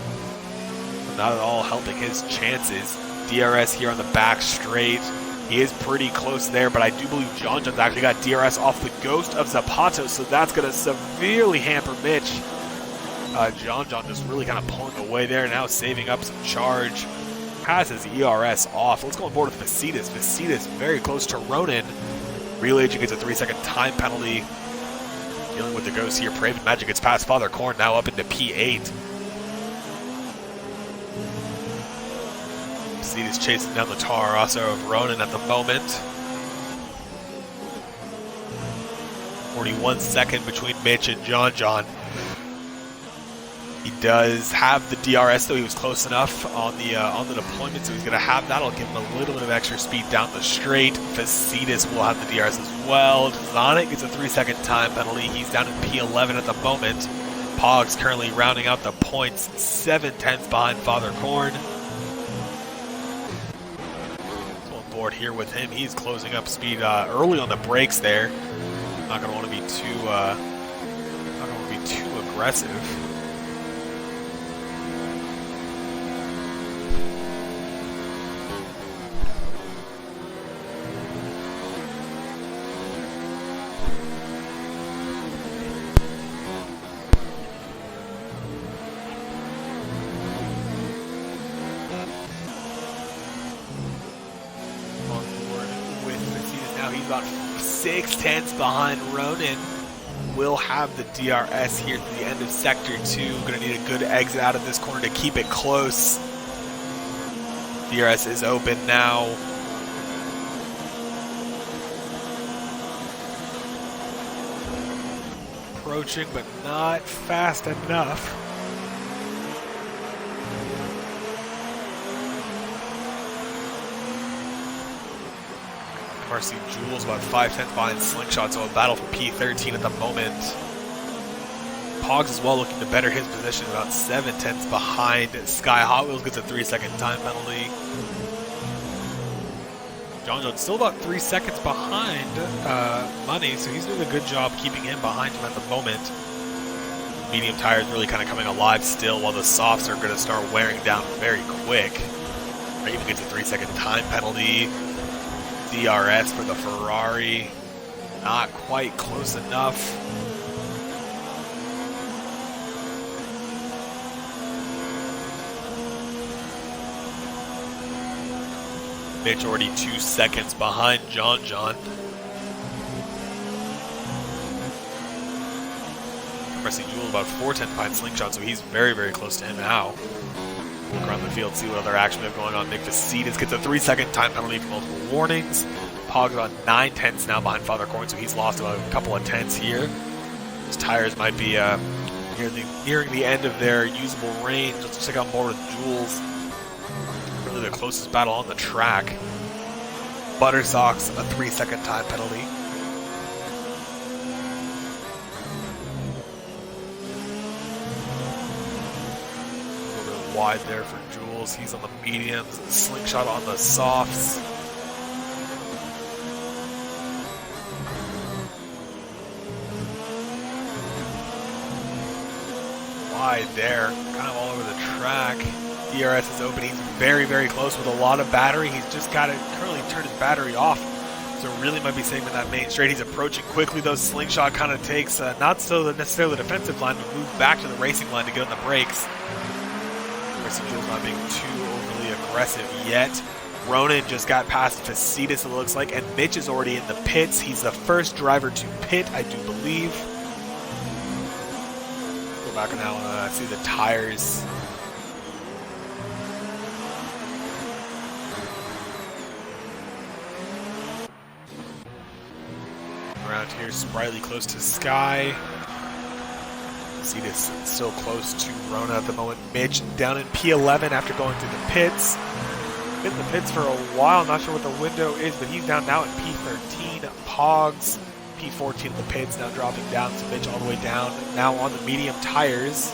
Not at all helping his chances. DRS here on the back straight. He is pretty close there, but I do believe John's actually got DRS off the ghost of Zapatos, so that's going to severely hamper Mitch. John just really kind of pulling away there, now saving up some charge. Has his ERS off. Let's go on board with Vasitas. Vasitas very close to Ronan. Real Agent gets a 3-second time penalty. Dealing with the ghost here. Praven Magic gets past Father Korn, now up into P8. Vasitas chasing down the Toro Rosso of Ronan at the moment. 41 second between Mitch and John. He does have the DRS though. He was close enough on the deployment, so he's going to have that. It'll give him a little bit of extra speed down the straight. Vasitas will have the DRS as well. Zonic gets a 3-second time penalty. He's down in P11 at the moment. Pogs currently rounding out the points, 7/10 behind Father Korn. So on board here with him. He's closing up speed early on the brakes there. Not going to want to be too aggressive. He's about 6/10 behind Ronan. Will have the DRS here through the end of Sector 2. Going to need a good exit out of this corner to keep it close. DRS is open now. Approaching, but not fast enough. Marcy Jules about 5/10 behind Slingshot, so a battle for P13 at the moment. Pogs as well looking to better his position, about 7/10 behind. Sky Hot Wheels gets a 3-second time penalty. John still about 3 seconds behind Money, so he's doing a good job keeping him behind him at the moment. Medium tires really kind of coming alive still, while the softs are going to start wearing down very quick. Raven gets a 3-second time penalty. DRS for the Ferrari, not quite close enough. Mitch already 2 seconds behind John. Pressing Jewel about 4/10 behind Slingshot, so he's very, very close to him now. Look around the field, see what other action we have going on. Nick Vasitas gets a 3-second time penalty for multiple warnings. Pog's about 9/10 now behind Father Korn, so he's lost about a couple of tenths here. His tires might be nearing the end of their usable range. Let's check out more with Jules. Really the closest battle on the track. Buttersocks, a 3-second time penalty. Wide there for Jules. He's on the mediums. Slingshot on the softs. Wide there, kind of all over the track. DRS is open. He's very, very close with a lot of battery. He's just got to currently turn his battery off. So really might be safe in that main straight. He's approaching quickly though. Slingshot kind of takes, not so necessarily the defensive line, but move back to the racing line to get on the brakes. Jules not being too overly aggressive yet. Ronan just got past Facetus, it looks like, and Mitch is already in the pits. He's the first driver to pit, I do believe. Go back now and see the tires. Around here, Sprightly close to Sky. Facetus still close to Rona at the moment. Mitch down in P11 after going through the pits. Been in the pits for a while, not sure what the window is, but he's down now at P13. Pogs, P14 in the pits, now dropping down. So Mitch all the way down, now on the medium tires.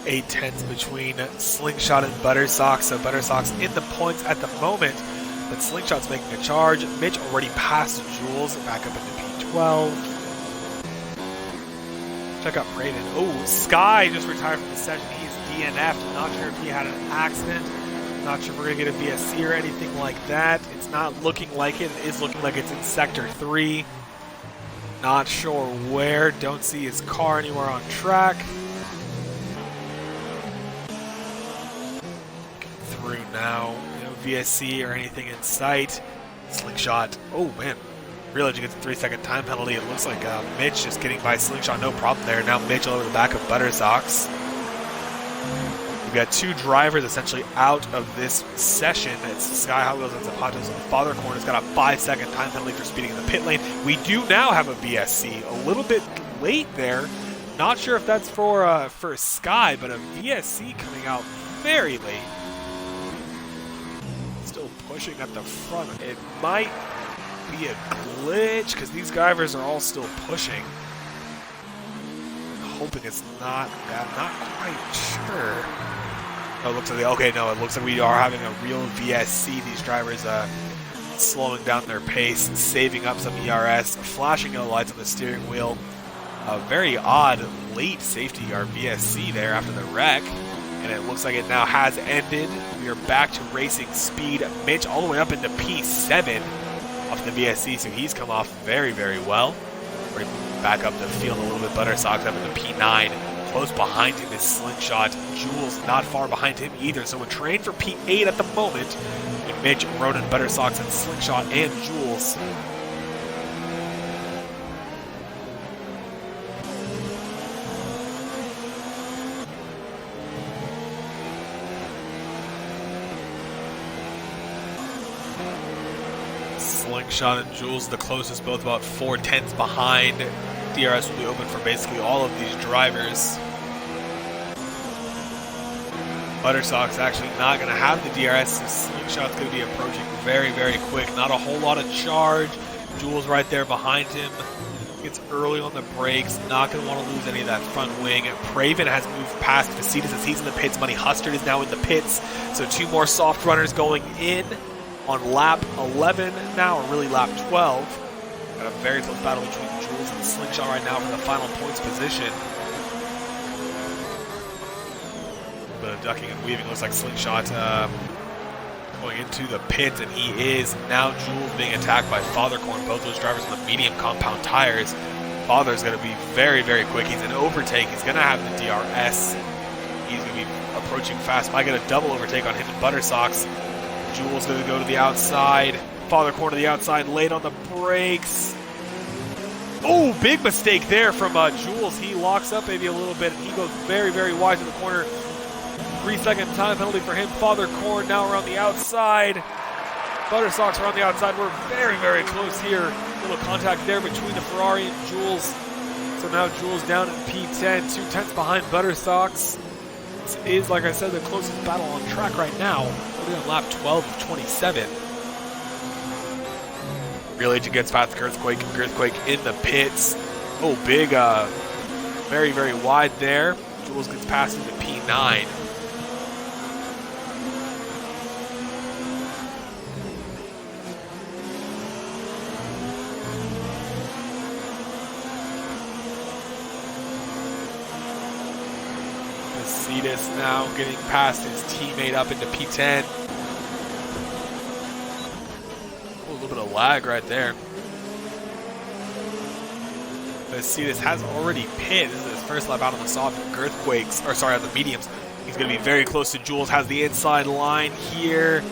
Eight tenths between Slingshot and Buttersocks. So Buttersocks in the points at the moment, but Slingshot's making a charge. Mitch already passed Jules, back up into P12. Check out Braden. Oh, Sky just retired from the session. He's DNF'd. Not sure if he had an accident. Not sure if we're going to get a VSC or anything like that. It's not looking like it. It is looking like it's in Sector 3. Not sure where. Don't see his car anywhere on track. Through now, no VSC or anything in sight. Slingshot, oh man, realized you get the 3-second time penalty. It looks like Mitch just getting by Slingshot, no problem there. Now Mitch over the back of Buttersocks. We've got two drivers essentially out of this session. It's Sky Hot Wheels and Zapatos. Fathercorn has got a 5-second time penalty for speeding in the pit lane. We do now have a VSC, a little bit late there. Not sure if that's for Sky, but a VSC coming out very late. Pushing at the front. It might be a glitch because these drivers are all still pushing. Hoping it's not that. Not quite sure. Oh, it looks like okay. No, it looks like we are having a real VSC. These drivers slowing down their pace, saving up some ERS, flashing yellow lights on the steering wheel. A very odd late safety car VSC there after the wreck. And it looks like it now has ended. We are back to racing speed. Mitch all the way up into P7 off the VSC, so he's come off very, very well. We're back up the field a little bit. Buttersocks up into P9. Close behind him is Slingshot. Jules not far behind him either. So we're trained for P8 at the moment. And Mitch, Ronan, Buttersocks, and Slingshot and Jules. Slingshot and Jules the closest, both about 4 tenths behind. DRS will be open for basically all of these drivers. Buttersocks actually not going to have the DRS. Slingshot's going to be approaching very, very quick. Not a whole lot of charge. Jules right there behind him. Gets early on the brakes. Not going to want to lose any of that front wing. Praven has moved past Facetus as he's in the pits. Money Hustard is now in the pits. So two more soft runners going in on lap 11 now, or really lap 12. Got a very close battle between Jules and Slingshot right now for the final points position. A bit of ducking and weaving. Looks like Slingshot going into the pits, and he is. Now Jules being attacked by Fathercorn. Both those drivers on the medium compound tires. Father's going to be very, very quick. He's an overtake. He's going to have the DRS. He's going to be approaching fast. Might get a double overtake on him and Buttersocks. Jules going to go to the outside. Fathercorn to the outside, late on the brakes. Oh, big mistake there from Jules. He locks up maybe a little bit. He goes very, very wide to the corner. 3-second time penalty for him. Fathercorn now around the outside. Buttersocks around the outside. We're very, very close here. Little contact there between the Ferrari and Jules. So now Jules down in P10, 2 tenths behind Buttersocks. This is, like I said, the closest battle on track right now. We're on lap 12 of 27. Real Agent gets past Girthquake. Girthquake in the pits. Oh, big, very, very wide there. Jules gets past into P9. Facetus now getting past his teammate up into P10. Oh, a little bit flag right there. Vasilis has already pitted. This is his first lap out on the soft earthquakes, or sorry, on the mediums. He's going to be very close to Jules, has the inside line here.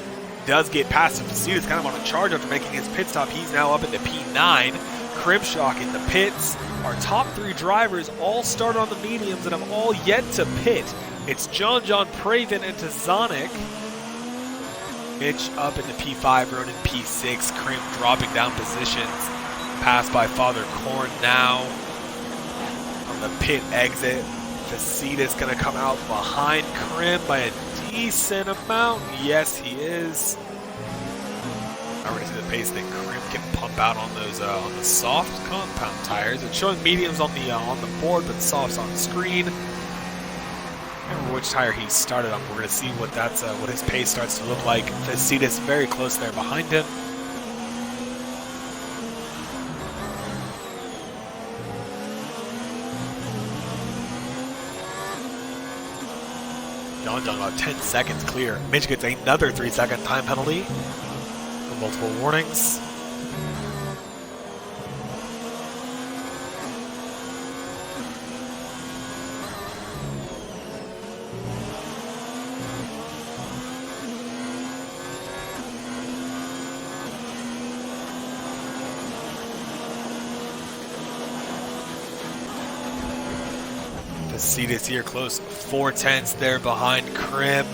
Does get past Vasilis, kind of on a charge after making his pit stop. He's now up into P9. Crimshock in the pits. Our top 3 drivers all start on the mediums and have all yet to pit. It's John Praven and Tazonic. Mitch up into P5, Ronan P6. Krim dropping down positions. Passed by Father Korn now. On the pit exit, Vasilis going to come out behind Krim by a decent amount. Yes, he is. Now we're going to see the pace that Krim can pump out on those on the soft compound tires. It's showing mediums on the board, but softs on screen. Remember which tire he started on. We're going to see what what his pace starts to look like. Vasilis very close there behind him. John about 10 seconds clear. Mitch gets another 3-second time penalty for multiple warnings. Vasilis here close, 4/10 there behind Krim.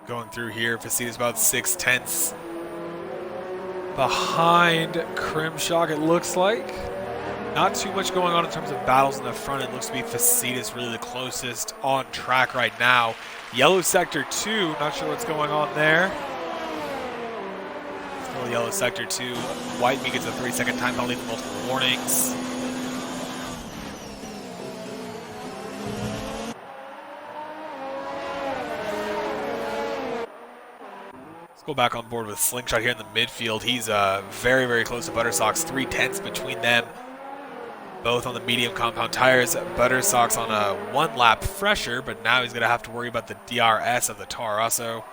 Going through here, Vasilis about 6/10 behind Crimshock, it looks like. Not too much going on in terms of battles in the front. It looks to be Vasilis really the closest on track right now. Yellow Sector 2, not sure what's going on there. Still Yellow Sector 2. White gets a 3-second time penalty for multiple warnings. Let's go back on board with Slingshot here in the midfield. He's very, very close to Buttersox. 3/10 between them. Both on the medium compound tires. Buttersox on a 1 lap fresher, but now he's going to have to worry about the DRS of the Toro Rosso.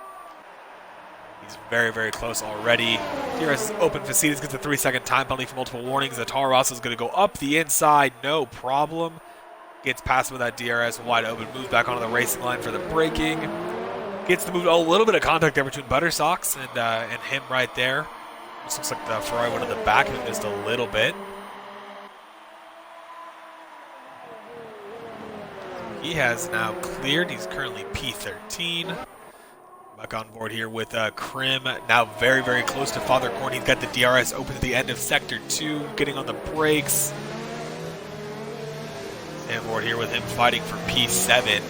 He's very, very close already. DRS is open. Vasilis gets a 3-second time penalty for multiple warnings. The Toro Rosso is going to go up the inside, no problem. Gets past with that DRS wide open, moves back onto the racing line for the braking. Gets to move a little bit of contact there between Buttersox and him right there. This looks like the Ferrari went in the back of him just a little bit. He has now cleared. He's currently P13. Back on board here with Krim. Now very, very close to Father Korn. He's got the DRS open at the end of Sector 2. Getting on the brakes. And board here with him fighting for P7.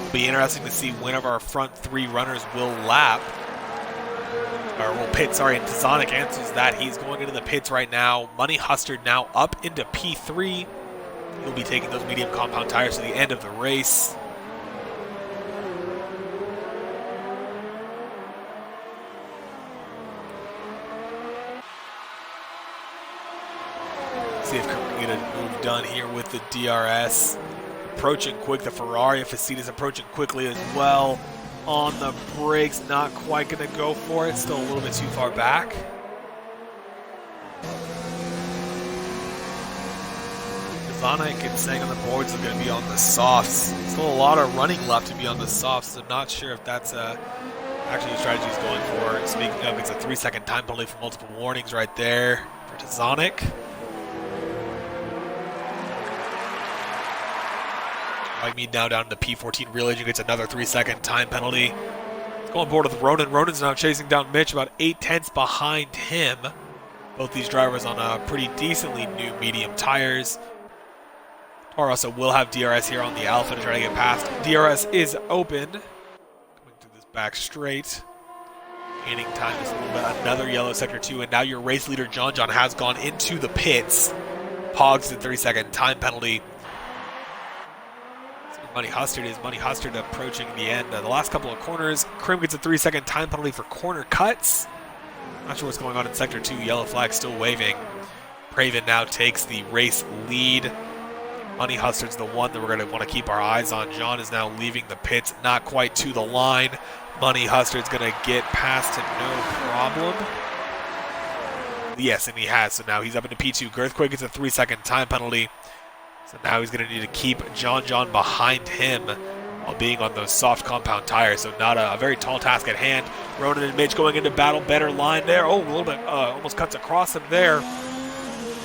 It'll be interesting to see when of our front 3 runners will lap. Or will pit, sorry, and Tazonic answers that. He's going into the pits right now. Money Hustard now up into P3. He'll be taking those medium compound tires to the end of the race. See if Krim can get a move done here with the DRS. Approaching quick, the Ferrari. Vasilis approaching quickly as well. On the brakes, not quite going to go for it. Still a little bit too far back. Tazonic and saying on the boards are going to be on the softs. Still a lot of running left to be on the softs, so I'm not sure if that's actually the strategy he's going for. Speaking of, it's a 3-second time penalty for multiple warnings right there for Tazonic. White Mead now down to P14. Real Agent gets another 3-second time penalty. Let's go on board with Ronan. Ronan's now chasing down Mitch, about 8/10 behind him. Both these drivers on pretty decently new medium tires. Toro Rosso will have DRS here on the Alpha to try to get past. DRS is open. Coming through this back straight. Gaining time is another Yellow Sector 2, and now your race leader John has gone into the pits. Pogs the 3-second time penalty. Money Hustard is Money Hustard approaching the end. The last couple of corners, Krim gets a 3-second time penalty for corner cuts. Not sure what's going on in Sector 2. Yellow flag still waving. Praven now takes the race lead. Money Hustard's the one that we're going to want to keep our eyes on. John is now leaving the pits, not quite to the line. Money Hustard's going to get past him, no problem. Yes, and he has. So now he's up into P2. Girthquake gets a 3-second time penalty. So now he's going to need to keep John behind him while being on those soft compound tires. So not a very tall task at hand. Ronan and Mitch going into battle. Better line there. Oh, a little bit, almost cuts across him there.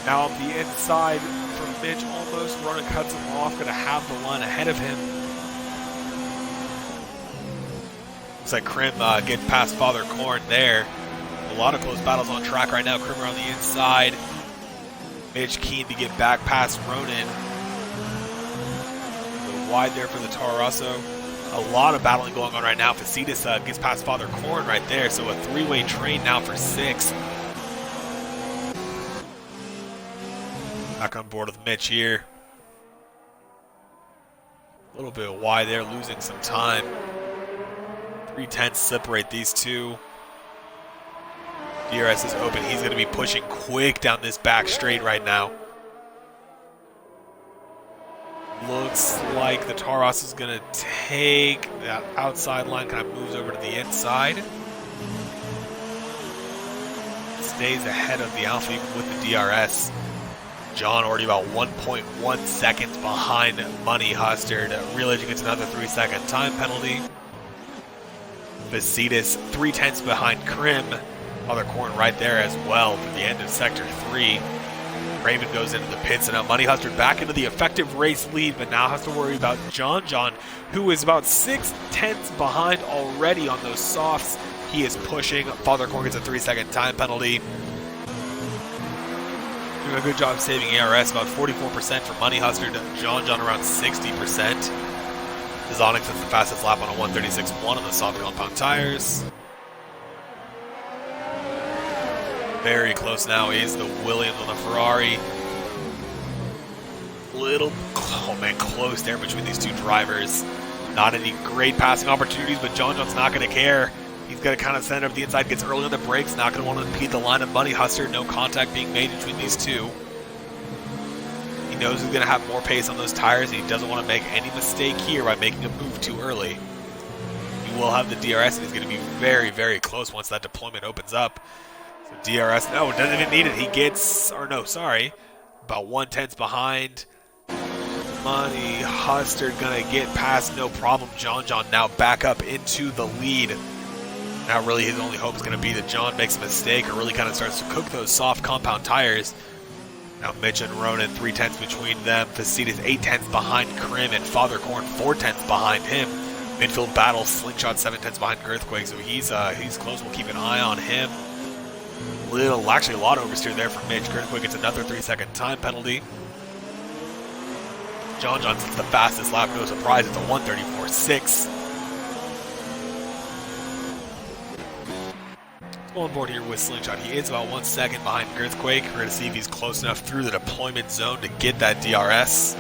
Now on the inside from Mitch, almost. Ronan cuts him off. Going to have the line ahead of him. Looks like Krim getting past Father Korn there. A lot of close battles on track right now. Krim on the inside. Mitch keen to get back past Ronan. Go wide there for the Toro Rosso. A lot of battling going on right now. Facetus gets past Father Korn right there. So a three-way train now for 6. Back on board with Mitch here. A little bit wide there, losing some time. 3/10 separate these two. DRS is open. He's going to be pushing quick down this back straight right now. Looks like the Taurus is going to take that outside line, kind of moves over to the inside. Stays ahead of the Alpha even with the DRS. John already about 1.1 seconds behind Money Hustard. Realizing gets another 3-second time penalty. Facetus 3/10 behind Krim. Father Korn right there as well for the end of Sector 3. Raven goes into the pits, and now Money Hustard back into the effective race lead, but now has to worry about John, who is about 6/10 behind already on those softs. He is pushing. Father Korn gets a 3-second time penalty. Doing a good job saving ARS, about 44% for Money Hustard. John around 60%. Zonix is the fastest lap on a 136.1 on the soft compound tires. Very close now is the Williams on the Ferrari. Close there between these two drivers. Not any great passing opportunities, but John's not going to care. He's going to kind of send it up the inside, gets early on the brakes, not going to want to impede the line of Money Hustard. No contact being made between these two. He knows he's going to have more pace on those tires, and he doesn't want to make any mistake here by making a move too early. He will have the DRS, and he's going to be very, very close once that deployment opens up. So DRS, no, doesn't even need it. He gets, about 1/10 behind. Money Hustard going to get past, no problem. John now back up into the lead. Now really his only hope is going to be that John makes a mistake or really kind of starts to cook those soft compound tires. Now Mitch and Ronan 3/10 between them. Facetus 8/10 behind Krim, and Father Korn 4/10 behind him. Midfield battle, Slingshot 7/10 behind Girthquake, so he's close. We'll keep an eye on him. Actually a lot of oversteer there for Mitch. Girthquake gets another 3-second time penalty. John's the fastest lap, no surprise. It's a 1:34.6. On board here with Slingshot. He is about 1 second behind Girthquake. We're going to see if he's close enough through the deployment zone to get that DRS.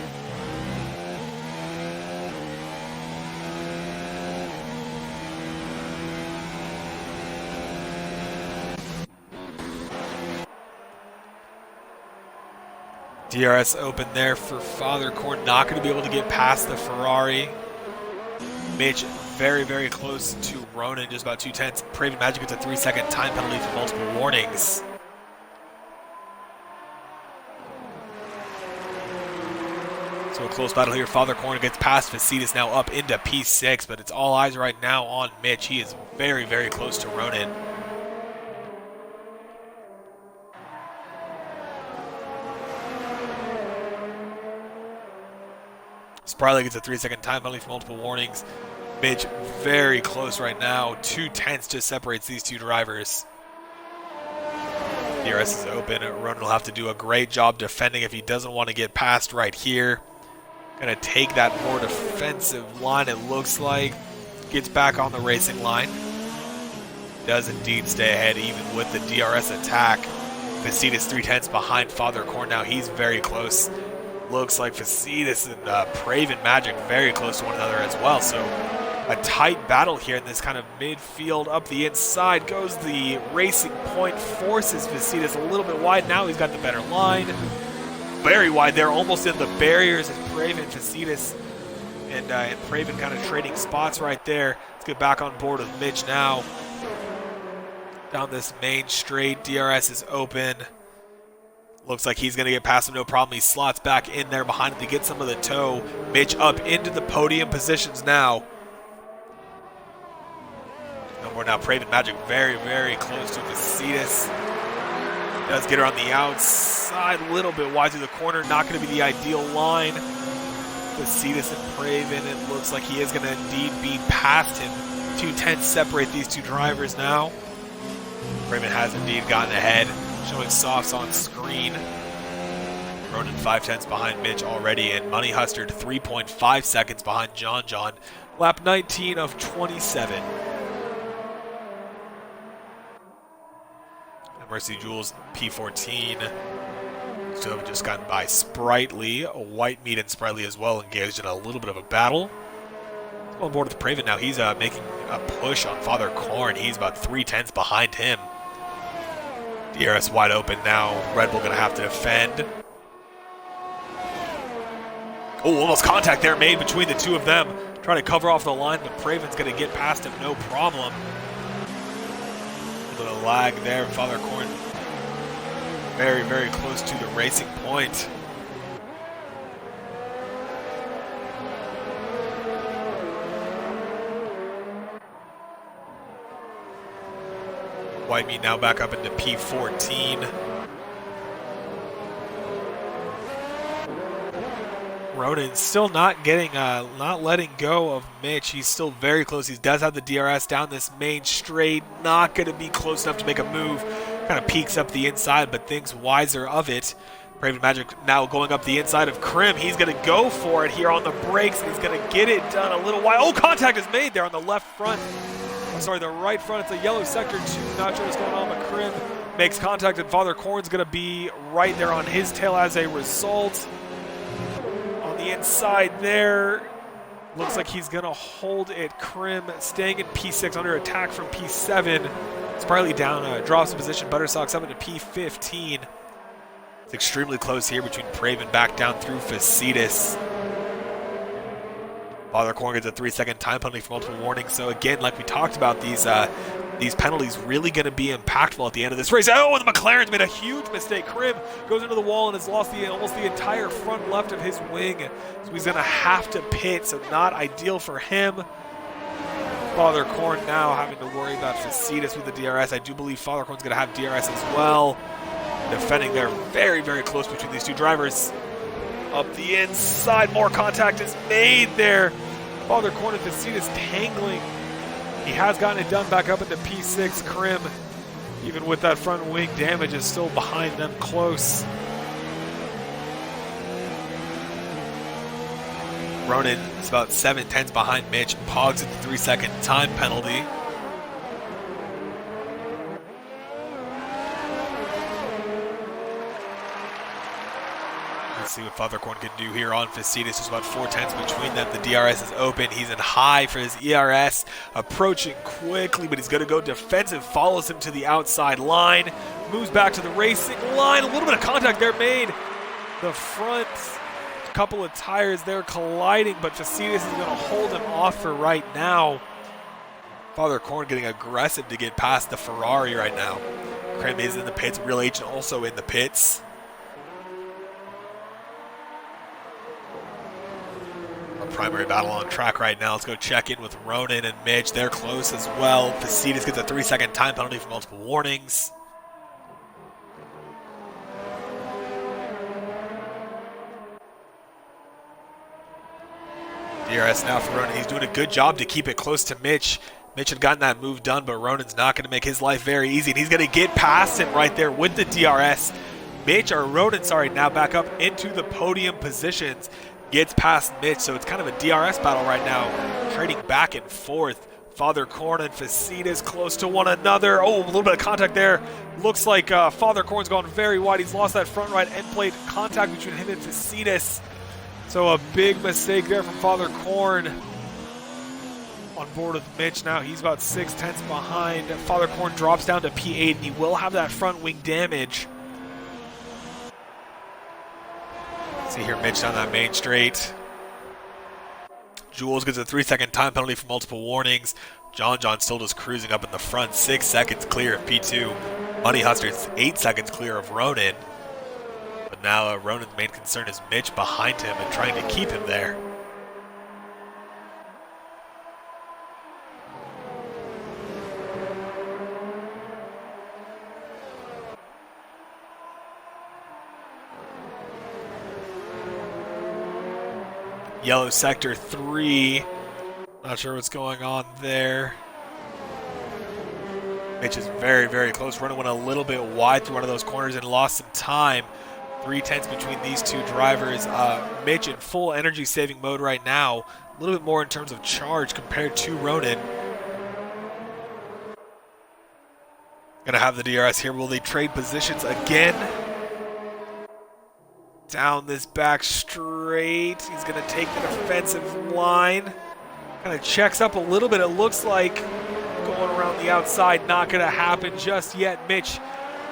DRS open there for Father Korn. Not going to be able to get past the Ferrari. Mitch very, very close to Ronan, just about 2/10. Praven Magic gets a 3-second time penalty for multiple warnings. So a close battle here. Father Korn gets past Facetus, now up into P6, but it's all eyes right now on Mitch. He is very, very close to Ronan. Spryly gets a 3-second time penalty for multiple warnings. Mitch very close right now. 2/10 just separates these two drivers. DRS is open. Ronan will have to do a great job defending if he doesn't want to get past right here. Going to take that more defensive line, it looks like. Gets back on the racing line. Does indeed stay ahead even with the DRS attack. Facetus 3/10 behind Father Korn now. He's very close. Looks like Facetus and Praven Magic very close to one another as well. So a tight battle here in this kind of midfield. Up the inside goes the Racing Point, forces Vicitas a little bit wide. Now he's got the better line. Very wide there, almost in the barriers as Praven, Vicitas, and Praven kind of trading spots right there. Let's get back on board with Mitch now. Down this main straight, DRS is open. Looks like he's going to get past him, no problem. He slots back in there behind him to get some of the toe. Mitch up into the podium positions now. No more now. Praven Magic very, very close to Vicitas. Does get her on the outside, a little bit wide through the corner. Not going to be the ideal line. Vicitas and Praven, it looks like he is going to indeed be past him. 2 tenths separate these two drivers now. Praven has indeed gotten ahead, showing softs on screen. Ronan 5 tenths behind Mitch already, and Money Hustard 3.5 seconds behind John. Lap 19 of 27. Mercy Jules P14. Still have just gotten by Sprightly. White Meat and Sprightly as well engaged in a little bit of a battle. Let's go on board with Praven now. He's making a push on Father Korn. He's about 3 tenths behind him. DRS wide open now. Red Bull going to have to defend. Oh, almost contact there made between the two of them. Trying to cover off the line, but Praven's going to get past him, no problem. A little bit of lag there. Father Korn very, very close to the Racing Point. White Meat now back up into P14. Ronan still not letting go of Mitch. He's still very close. He does have the DRS down this main straight. Not going to be close enough to make a move. Kind of peeks up the inside, but thinks wiser of it. Praven Magic now going up the inside of Krim. He's going to go for it here on the brakes, and he's going to get it done a little while. Oh, contact is made there on the left front. I'm sorry, the right front. It's a yellow sector 2. Not sure what's going on, but Krim makes contact, and Father Korn's going to be right there on his tail as a result. On the inside there, looks like he's going to hold it. Krim staying in P6 under attack from P7. Sprightly down, drops the position. Buttersocks up into P15. It's extremely close here between Praven back down through Vicitas. Father Korn gets a 3-second time penalty for multiple warnings. So again, like we talked about, these penalties really going to be impactful at the end of this race. Oh, and the McLaren's made a huge mistake. Krim goes into the wall and has lost almost the entire front left of his wing. So he's going to have to pit, so not ideal for him. Father Korn now having to worry about Vicitas with the DRS. I do believe Father Korn's going to have DRS as well. Defending there very, very close between these two drivers. Up the inside, more contact is made there. Father Korn and Vicitas tangling. He has gotten it done back up into P6. Krim, even with that front wing damage, is still behind them close. Ronan is about 7 tenths behind Mitch. Pogs at the 3-second time penalty. Let's see what Father Korn can do here on Vicitas. There's about 4 tenths between them. The DRS is open. He's in high for his ERS. Approaching quickly, but he's going to go defensive. Follows him to the outside line. Moves back to the racing line. A little bit of contact there made. The front couple of tires there colliding, but Vicitas is going to hold him off for right now. Father Korn getting aggressive to get past the Ferrari right now. Krim is in the pits. Real Agent also in the pits. Our primary battle on track right now. Let's go check in with Ronan and Mitch. They're close as well. Vicitas gets a 3-second time penalty for multiple warnings. DRS now for Ronan. He's doing a good job to keep it close to Mitch. Mitch had gotten that move done, but Ronan's not going to make his life very easy, and he's going to get past him right there with the DRS. Ronan, now back up into the podium positions. Gets past Mitch, so it's kind of a DRS battle right now. Trading back and forth. Father Korn and Vicitas close to one another. Oh, a little bit of contact there. Looks like Father Korn's gone very wide. He's lost that front right end plate. Contact between him and Vicitas. So a big mistake there from Father Korn. on board with Mitch now. He's about 6/10 behind. Fathercorn drops down to P8, and he will have that front wing damage. See here, Mitch down that main straight. Jules gets a 3-second time penalty for multiple warnings. John still just cruising up in the front, 6 seconds clear of P2. Money Hustler's 8 seconds clear of Ronan. But now Ronan's main concern is Mitch behind him and trying to keep him there. Yellow sector 3. Not sure what's going on there. Mitch is very, very close. Ronan went a little bit wide through one of those corners and lost some time. 3/10 between these two drivers. Mitch in full energy saving mode right now. A little bit more in terms of charge compared to Ronan. Gonna have the DRS here. Will they trade positions again? Down this back straight. He's going to take the defensive line. Kind of checks up a little bit. It looks like going around the outside. Not going to happen just yet. Mitch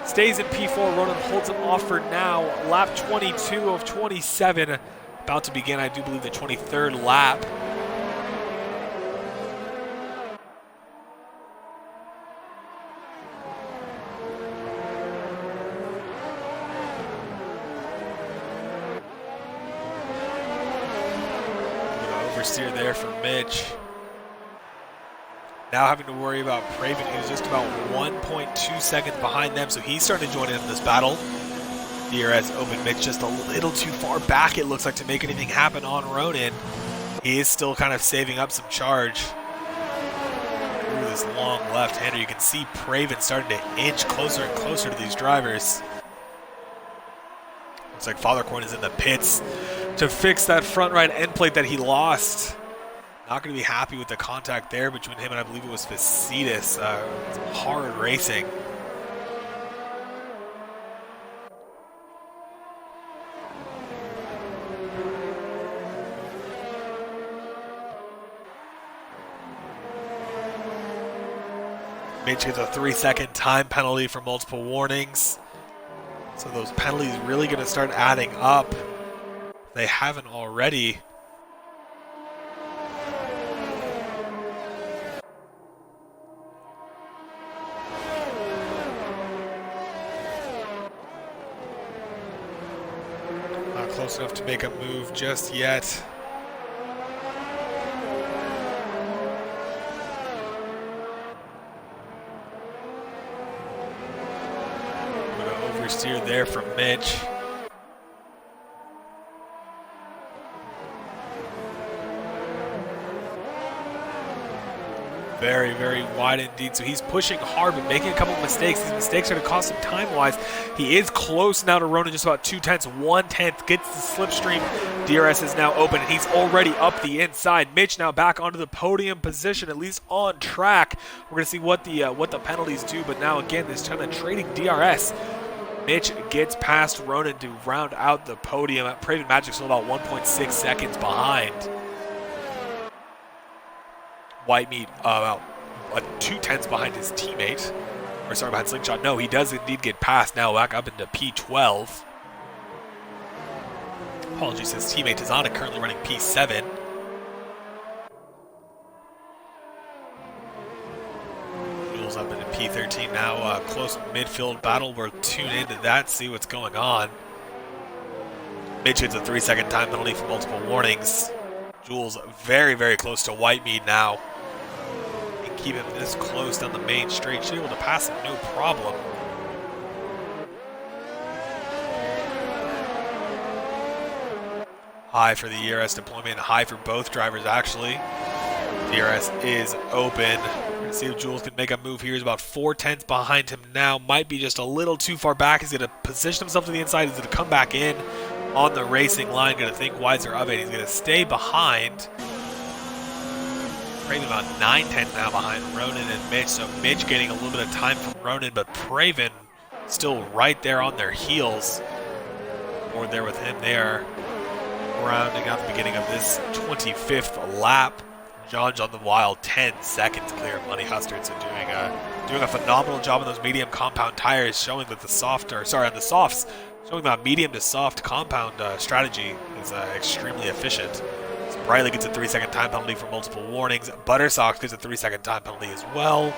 stays in P4. Ronan holds him off for now. Lap 22 of 27. About to begin, I do believe, the 23rd lap. Oversteer there for Mitch. Now having to worry about Praven, who's just about 1.2 seconds behind them, so he's starting to join in this battle. DRS open. Mitch just a little too far back, it looks like, to make anything happen on Ronan. He is still kind of saving up some charge. Through this long left-hander, you can see Praven starting to inch closer and closer to these drivers. Looks like Fathercorn is in the pits to fix that front right end plate that he lost. Not going to be happy with the contact there between him and I believe it was Facetus. Hard racing. Mitch gets a 3-second time penalty for multiple warnings. So those penalties really going to start adding up. They haven't already. Not close enough to make a move just yet. Oversteer there from Mitch. Very, very wide indeed. So he's pushing hard, but making a couple of mistakes. These mistakes are going to cost him time-wise. He is close now to Ronan, just about 2/10. 1/10 gets the slipstream. DRS is now open, and he's already up the inside. Mitch now back onto the podium position, at least on track. We're going to see what the penalties do, but now again, this kind of trading DRS. Mitch gets past Ronan to round out the podium. Praven Magic's still about 1.6 seconds behind. Whitemeat about 2/10 behind his teammate. Or sorry, behind Slingshot. No, he does indeed get past now, back up into P12. Apologies, his teammate Tizana currently running P7. Jules up into P13 now. Close midfield battle. We'll tune into that, see what's going on. Mitch gets a 3-second time penalty for multiple warnings. Jules very, very close to Whitemead now. And keep him this close down the main straight. Should be able to pass him no problem. High for the ERS deployment. High for both drivers, actually. DRS is open. We're going to see if Jules can make a move here. He's about 4/10 behind him now. Might be just a little too far back. He's going to position himself to the inside. He's going to come back in on the racing line. Going to think wiser of it. He's going to stay behind. Praven about 9/10 now behind Ronan and Mitch. So Mitch getting a little bit of time from Ronan, but Praven still right there on their heels. Or there with him there. Rounding out the beginning of this 25th lap. John the Wild 10 seconds clear of Money Hustard, so doing a phenomenal job on those medium compound tires, showing that on the softs, showing that medium to soft compound strategy is extremely efficient. So Brightly gets a 3-second time penalty for multiple warnings. Buttersocks gets a 3-second time penalty as well.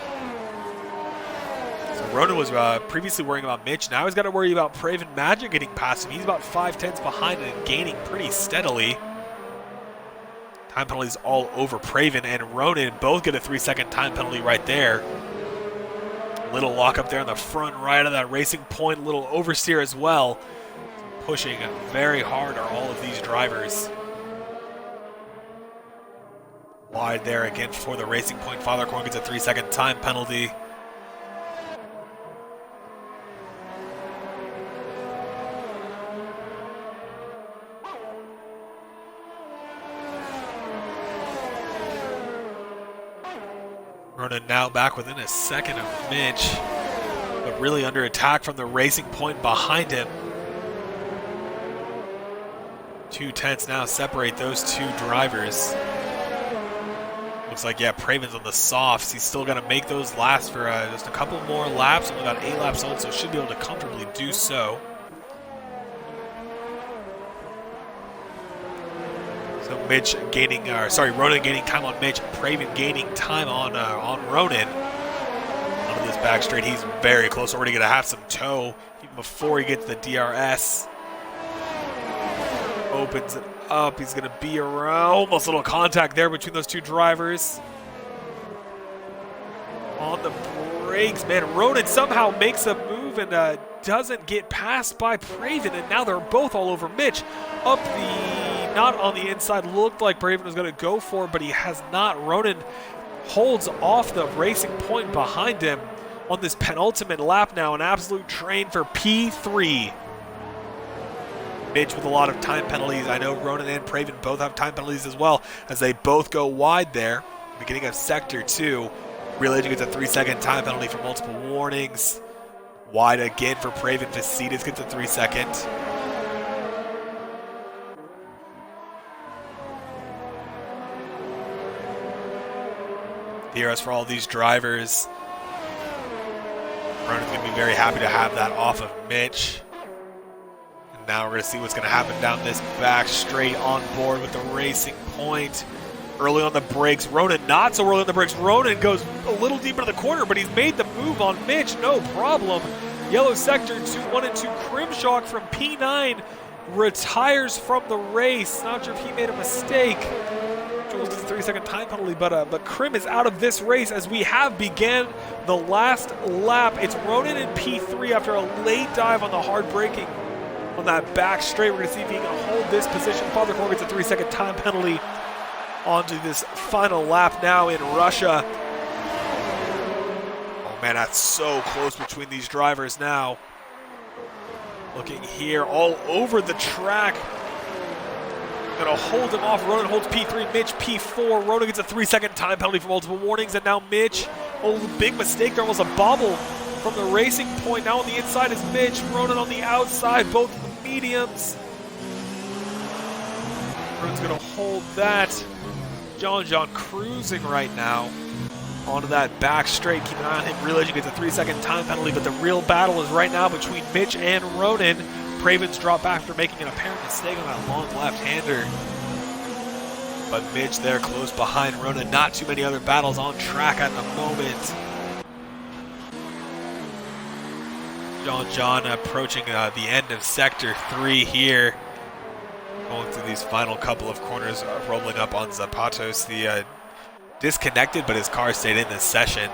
So Ronan was previously worrying about Mitch. Now he's got to worry about Praven Magic getting past him. He's about 5/10 behind and gaining pretty steadily. Time penalties all over Praven and Ronan both get a 3-second time penalty right there. Little lock up there on the front right of that Racing Point, little oversteer as well. Pushing very hard are all of these drivers. Wide there again for the Racing Point. Fathercorn gets a 3-second time penalty. Ronan now back within a second of Mitch, but really under attack from the Racing Point behind him. 2/10 now separate those two drivers. Looks like, yeah, Praven's on the softs. He's still got to make those last for just a couple more laps. Only got 8 laps old, so should be able to comfortably do so. Mitch gaining, Ronan gaining time on Mitch, Praven gaining time on Ronan. Onto this back straight, he's very close, already going to have some tow even before he gets the DRS. Opens it up, he's going to be around, almost a little contact there between those two drivers. On the brakes, man, Ronan somehow makes a move and doesn't get passed by Praven, and now they're both all over Mitch. Up the, not on the inside, looked like Praven was going to go for it, but he has not. Ronan holds off the Racing Point behind him on this penultimate lap now, an absolute train for P3. Mitch with a lot of time penalties. I know Ronan and Praven both have time penalties as well, as they both go wide there. Beginning of Sector 2. Real Agent gets a 3-second time penalty for multiple warnings. Wide again for Praven. Vasitas gets a 3-second. DRS for all these drivers. Ronan's going to be very happy to have that off of Mitch. And now we're going to see what's going to happen down this back straight on board with the Racing Point. Early on the brakes, Ronan not so early on the brakes. Ronan goes a little deep into the corner, but he's made the move on Mitch, no problem. Yellow Sector 1 and 2, Crimshock from P9 retires from the race. Not sure if he made a mistake. Jules gets a 3-second time penalty, but Crim is out of this race as we have began the last lap. It's Ronan in P3 after a late dive on the hard braking on that back straight. We're going to see if he can hold this position. Fathercorn gets a 3-second time penalty onto this final lap now in Russia. Oh man, that's so close between these drivers now. Looking here, all over the track. Gonna hold him off. Ronan holds P3, Mitch P4. Ronan gets a 3-second time penalty for multiple warnings, and now Mitch, oh, big mistake there, almost a bobble from the Racing Point. Now on the inside is Mitch, Ronan on the outside, both the mediums. Ronan's gonna hold that. John cruising right now onto that back straight. Keep an eye on him. Real Agent gets a 3-second time penalty, but the real battle is right now between Mitch and Ronan. Praven's drop back after making an apparent mistake on that long left-hander. But Mitch there close behind Ronan. Not too many other battles on track at the moment. John approaching the end of Sector 3 here. Going through these final couple of corners, rolling up on Zapatos. The disconnected, but his car stayed in this session.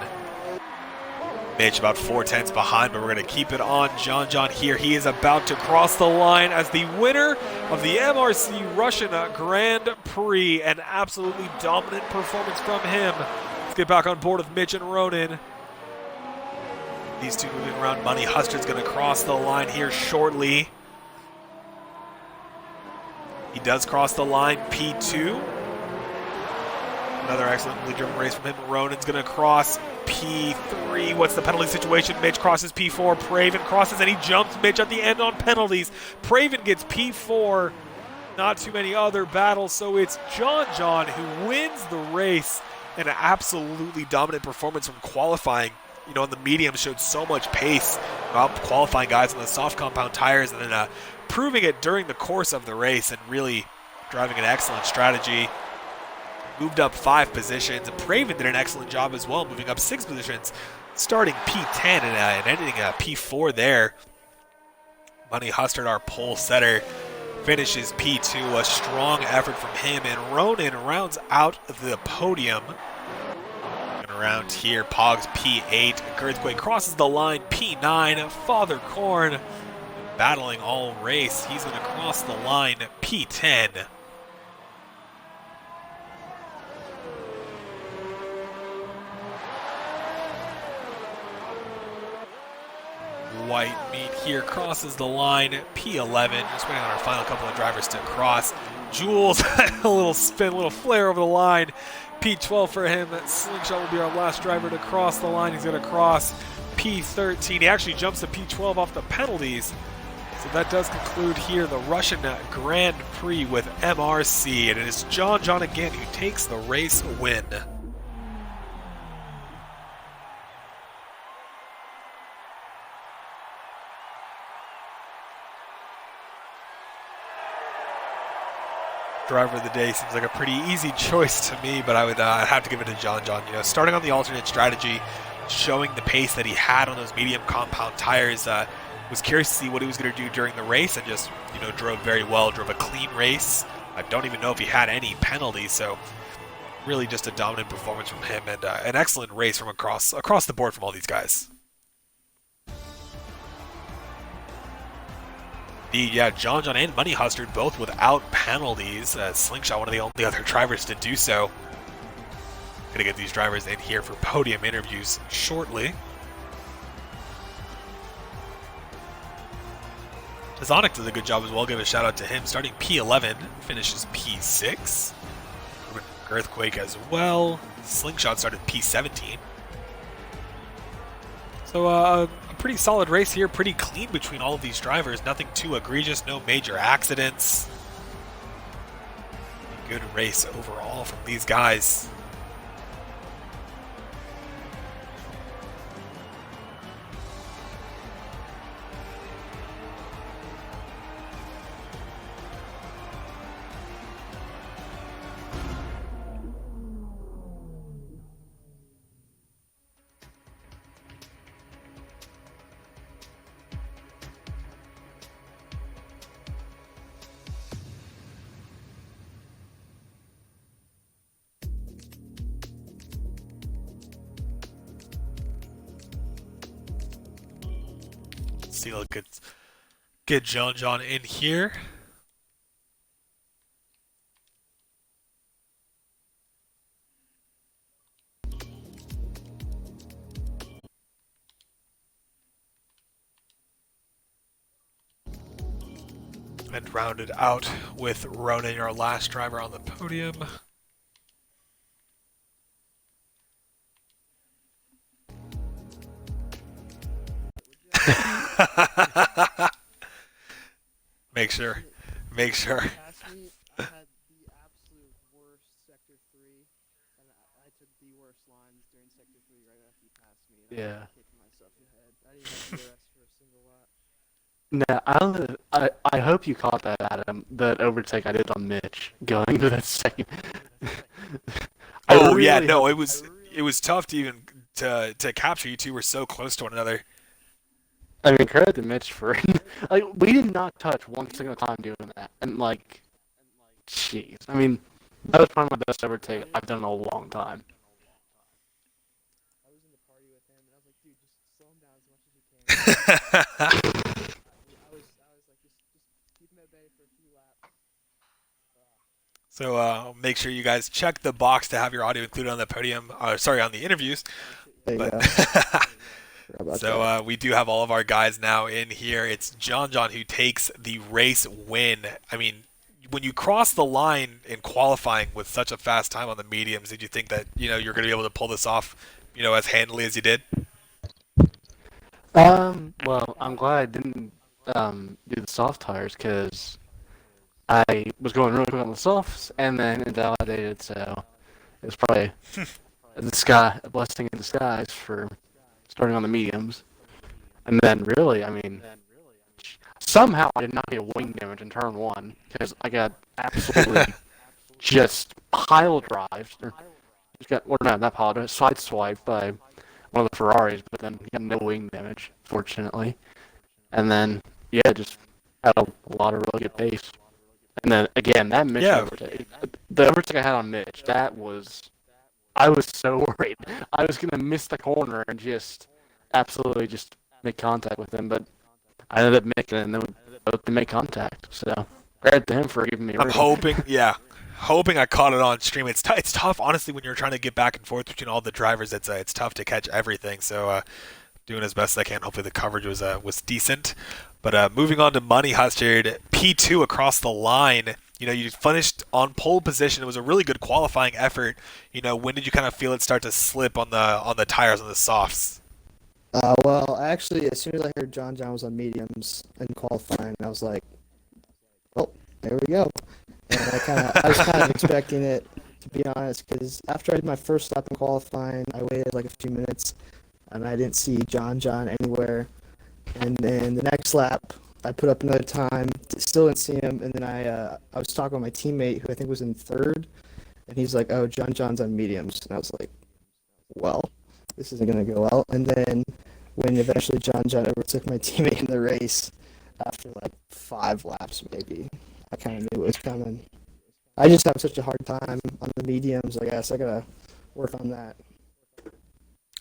Mitch about 4/10 behind, but we're going to keep it on John here. He is about to cross the line as the winner of the MRC Russian Grand Prix. An absolutely dominant performance from him. Let's get back on board with Mitch and Ronan. These two moving around. Money Hustard's going to cross the line here shortly. He does cross the line, P2. Another excellently driven race from him. Ronan's going to cross P3. What's the penalty situation? Mitch crosses P4. Praven crosses and he jumps Mitch at the end on penalties. Praven gets P4. not too many other battles, so it's John who wins the race in an absolutely dominant performance from qualifying. On the medium showed so much pace, out qualifying guys on the soft compound tires, and then proving it during the course of the race and really driving an excellent strategy. Moved up 5 positions, and Praven did an excellent job as well, moving up 6 positions, starting P10 and ending P4 there. Money Hustard, our pole setter, finishes P2. A strong effort from him, and Ronan rounds out the podium. And around here, Pogs P8. Girthquake crosses the line, P9. Father Corn battling all race. He's going to cross the line, P10. White meat here crosses the line, P11. Just waiting on our final couple of drivers to cross. Jules, a little spin, a little flare over the line. P12 for him. Slingshot will be our last driver to cross the line. He's going to cross P13. He actually jumps to P12 off the penalties. So that does conclude here the Russian Grand Prix with MRC. And it is John again who takes the race win. Driver of the day seems like a pretty easy choice to me, but I would have to give it to John. Starting on the alternate strategy, showing the pace that he had on those medium compound tires. Was curious to see what he was going to do during the race, and just drove very well. Drove a clean race. I don't even know if he had any penalties, so really just a dominant performance from him, and an excellent race from across the board from all these guys. John and Money Hustard both without penalties. Slingshot, one of the only other drivers to do so. Gonna get these drivers in here for podium interviews shortly. Zonic does a good job as well. Give a shout out to him. Starting P11, finishes P6. Earthquake as well. Slingshot started P17. So a pretty solid race here, pretty clean between all of these drivers. Nothing too egregious, no major accidents. Good race overall from these guys. See, look, get John in here. And rounded out with Ronan, our last driver on the podium. Make sure. I had the absolute worst sector 3, and I took the worst lines during sector 3 right after you passed me. And I was kicking myself in the head. I didn't even DRS for a single lap. No, I hope you caught that, Adam. That overtake I did on Mitch going to that second. It was tough to even to capture. You two were so close to one another. I mean, credit to Mitch for we did not touch one single time doing that, and jeez, I mean, that was probably my best overtake I've done in a long time. I was in the party with him, and I was like, dude, just slow him down as much as you can. I was like, just keep him at bay for a few laps. So make sure you guys check the box to have your audio included on the podium. On the interviews. So we do have all of our guys now in here. It's John who takes the race win. I mean, when you cross the line in qualifying with such a fast time on the mediums, did you think that you're going to be able to pull this off, as handily as you did? Well, I'm glad I didn't do the soft tires because I was going really quick on the softs and then invalidated, so it was probably a blessing in disguise for starting on the mediums. And then really, I mean, somehow I did not get wing damage in turn one because I got absolutely just pile drived. Or just got, or not pile drive, sideswiped by one of the Ferraris, but then he got no wing damage, fortunately. And then, yeah, just had a lot of really good pace. And then again, that Mitch Yeah, overtake, the overtake I had on Mitch, I was so worried. I was gonna miss the corner and just absolutely just make contact with him, but I ended up making it, and then we both did make contact. So credit to him for giving me I'm room. hoping. Yeah, hoping I caught it on stream. It's tough, honestly, when you're trying to get back and forth between all the drivers. It's tough to catch everything. So doing as best I can. Hopefully the coverage was decent. But moving on to Money Hustard, P2 across the line. You know, you finished on pole position. It was a really good qualifying effort. You know, when did you kind of feel it start to slip on the tires on the softs? Well, actually, as soon as I heard John was on mediums in qualifying, I was like, "Well, there we go." And I was kind of expecting it, to be honest, because after I did my first lap in qualifying, I waited like a few minutes, and I didn't see John anywhere. And then the next lap, I put up another time, still didn't see him. And then I was talking with my teammate, who I think was in third, and he's like, "Oh, John's on mediums," and I was like, "Well, this isn't gonna go well." And then when eventually John overtook my teammate in the race after like 5 laps, maybe, I kind of knew it was coming. I just have such a hard time on the mediums. I guess I gotta work on that.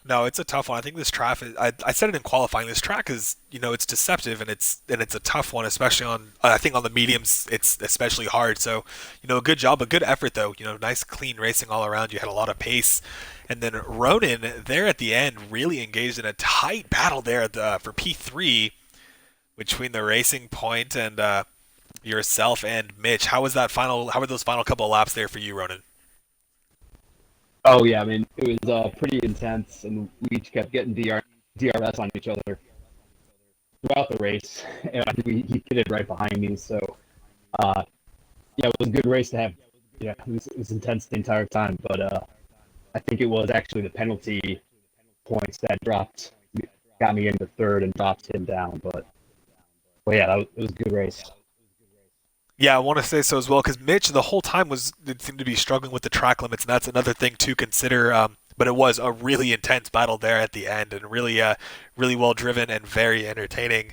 No, it's a tough one. I think this track I said it in qualifying. This track is, it's deceptive and it's a tough one, especially on I think on the mediums it's especially hard. So, a good job, a good effort though. Nice clean racing all around. You had a lot of pace, and then Ronan there at the end really engaged in a tight battle there for P3 between the Racing Point and yourself and Mitch. How was that final? How were those final couple of laps there for you, Ronan? Oh yeah, I mean it was pretty intense, and we each kept getting DRS on each other throughout the race, and I think he pitted right behind me. So yeah, it was a good race to have. Yeah, it was intense the entire time, but I think it was actually the penalty points that got me into third and dropped him down. But well, yeah, it was a good race. Yeah, I want to say so as well because Mitch the whole time it seemed to be struggling with the track limits, and that's another thing to consider. But it was a really intense battle there at the end, and really well driven and very entertaining.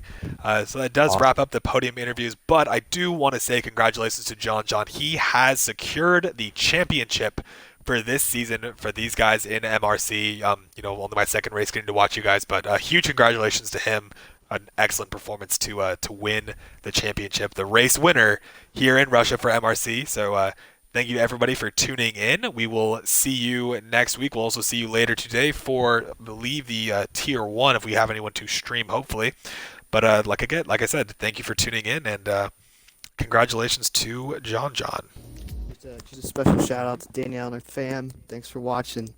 So that does wrap up the podium interviews. But I do want to say congratulations to John. John, he has secured the championship for this season for these guys in MRC. Only my second race getting to watch you guys, but huge congratulations to him. An excellent performance to win the championship, the race winner here in Russia for MRC. So thank you to everybody for tuning in. We will see you next week. We'll also see you later today for, I believe, the tier one if we have anyone to stream, hopefully. But like I said, thank you for tuning in and congratulations to John. Just a special shout out to Danielle and her fam. Thanks for watching.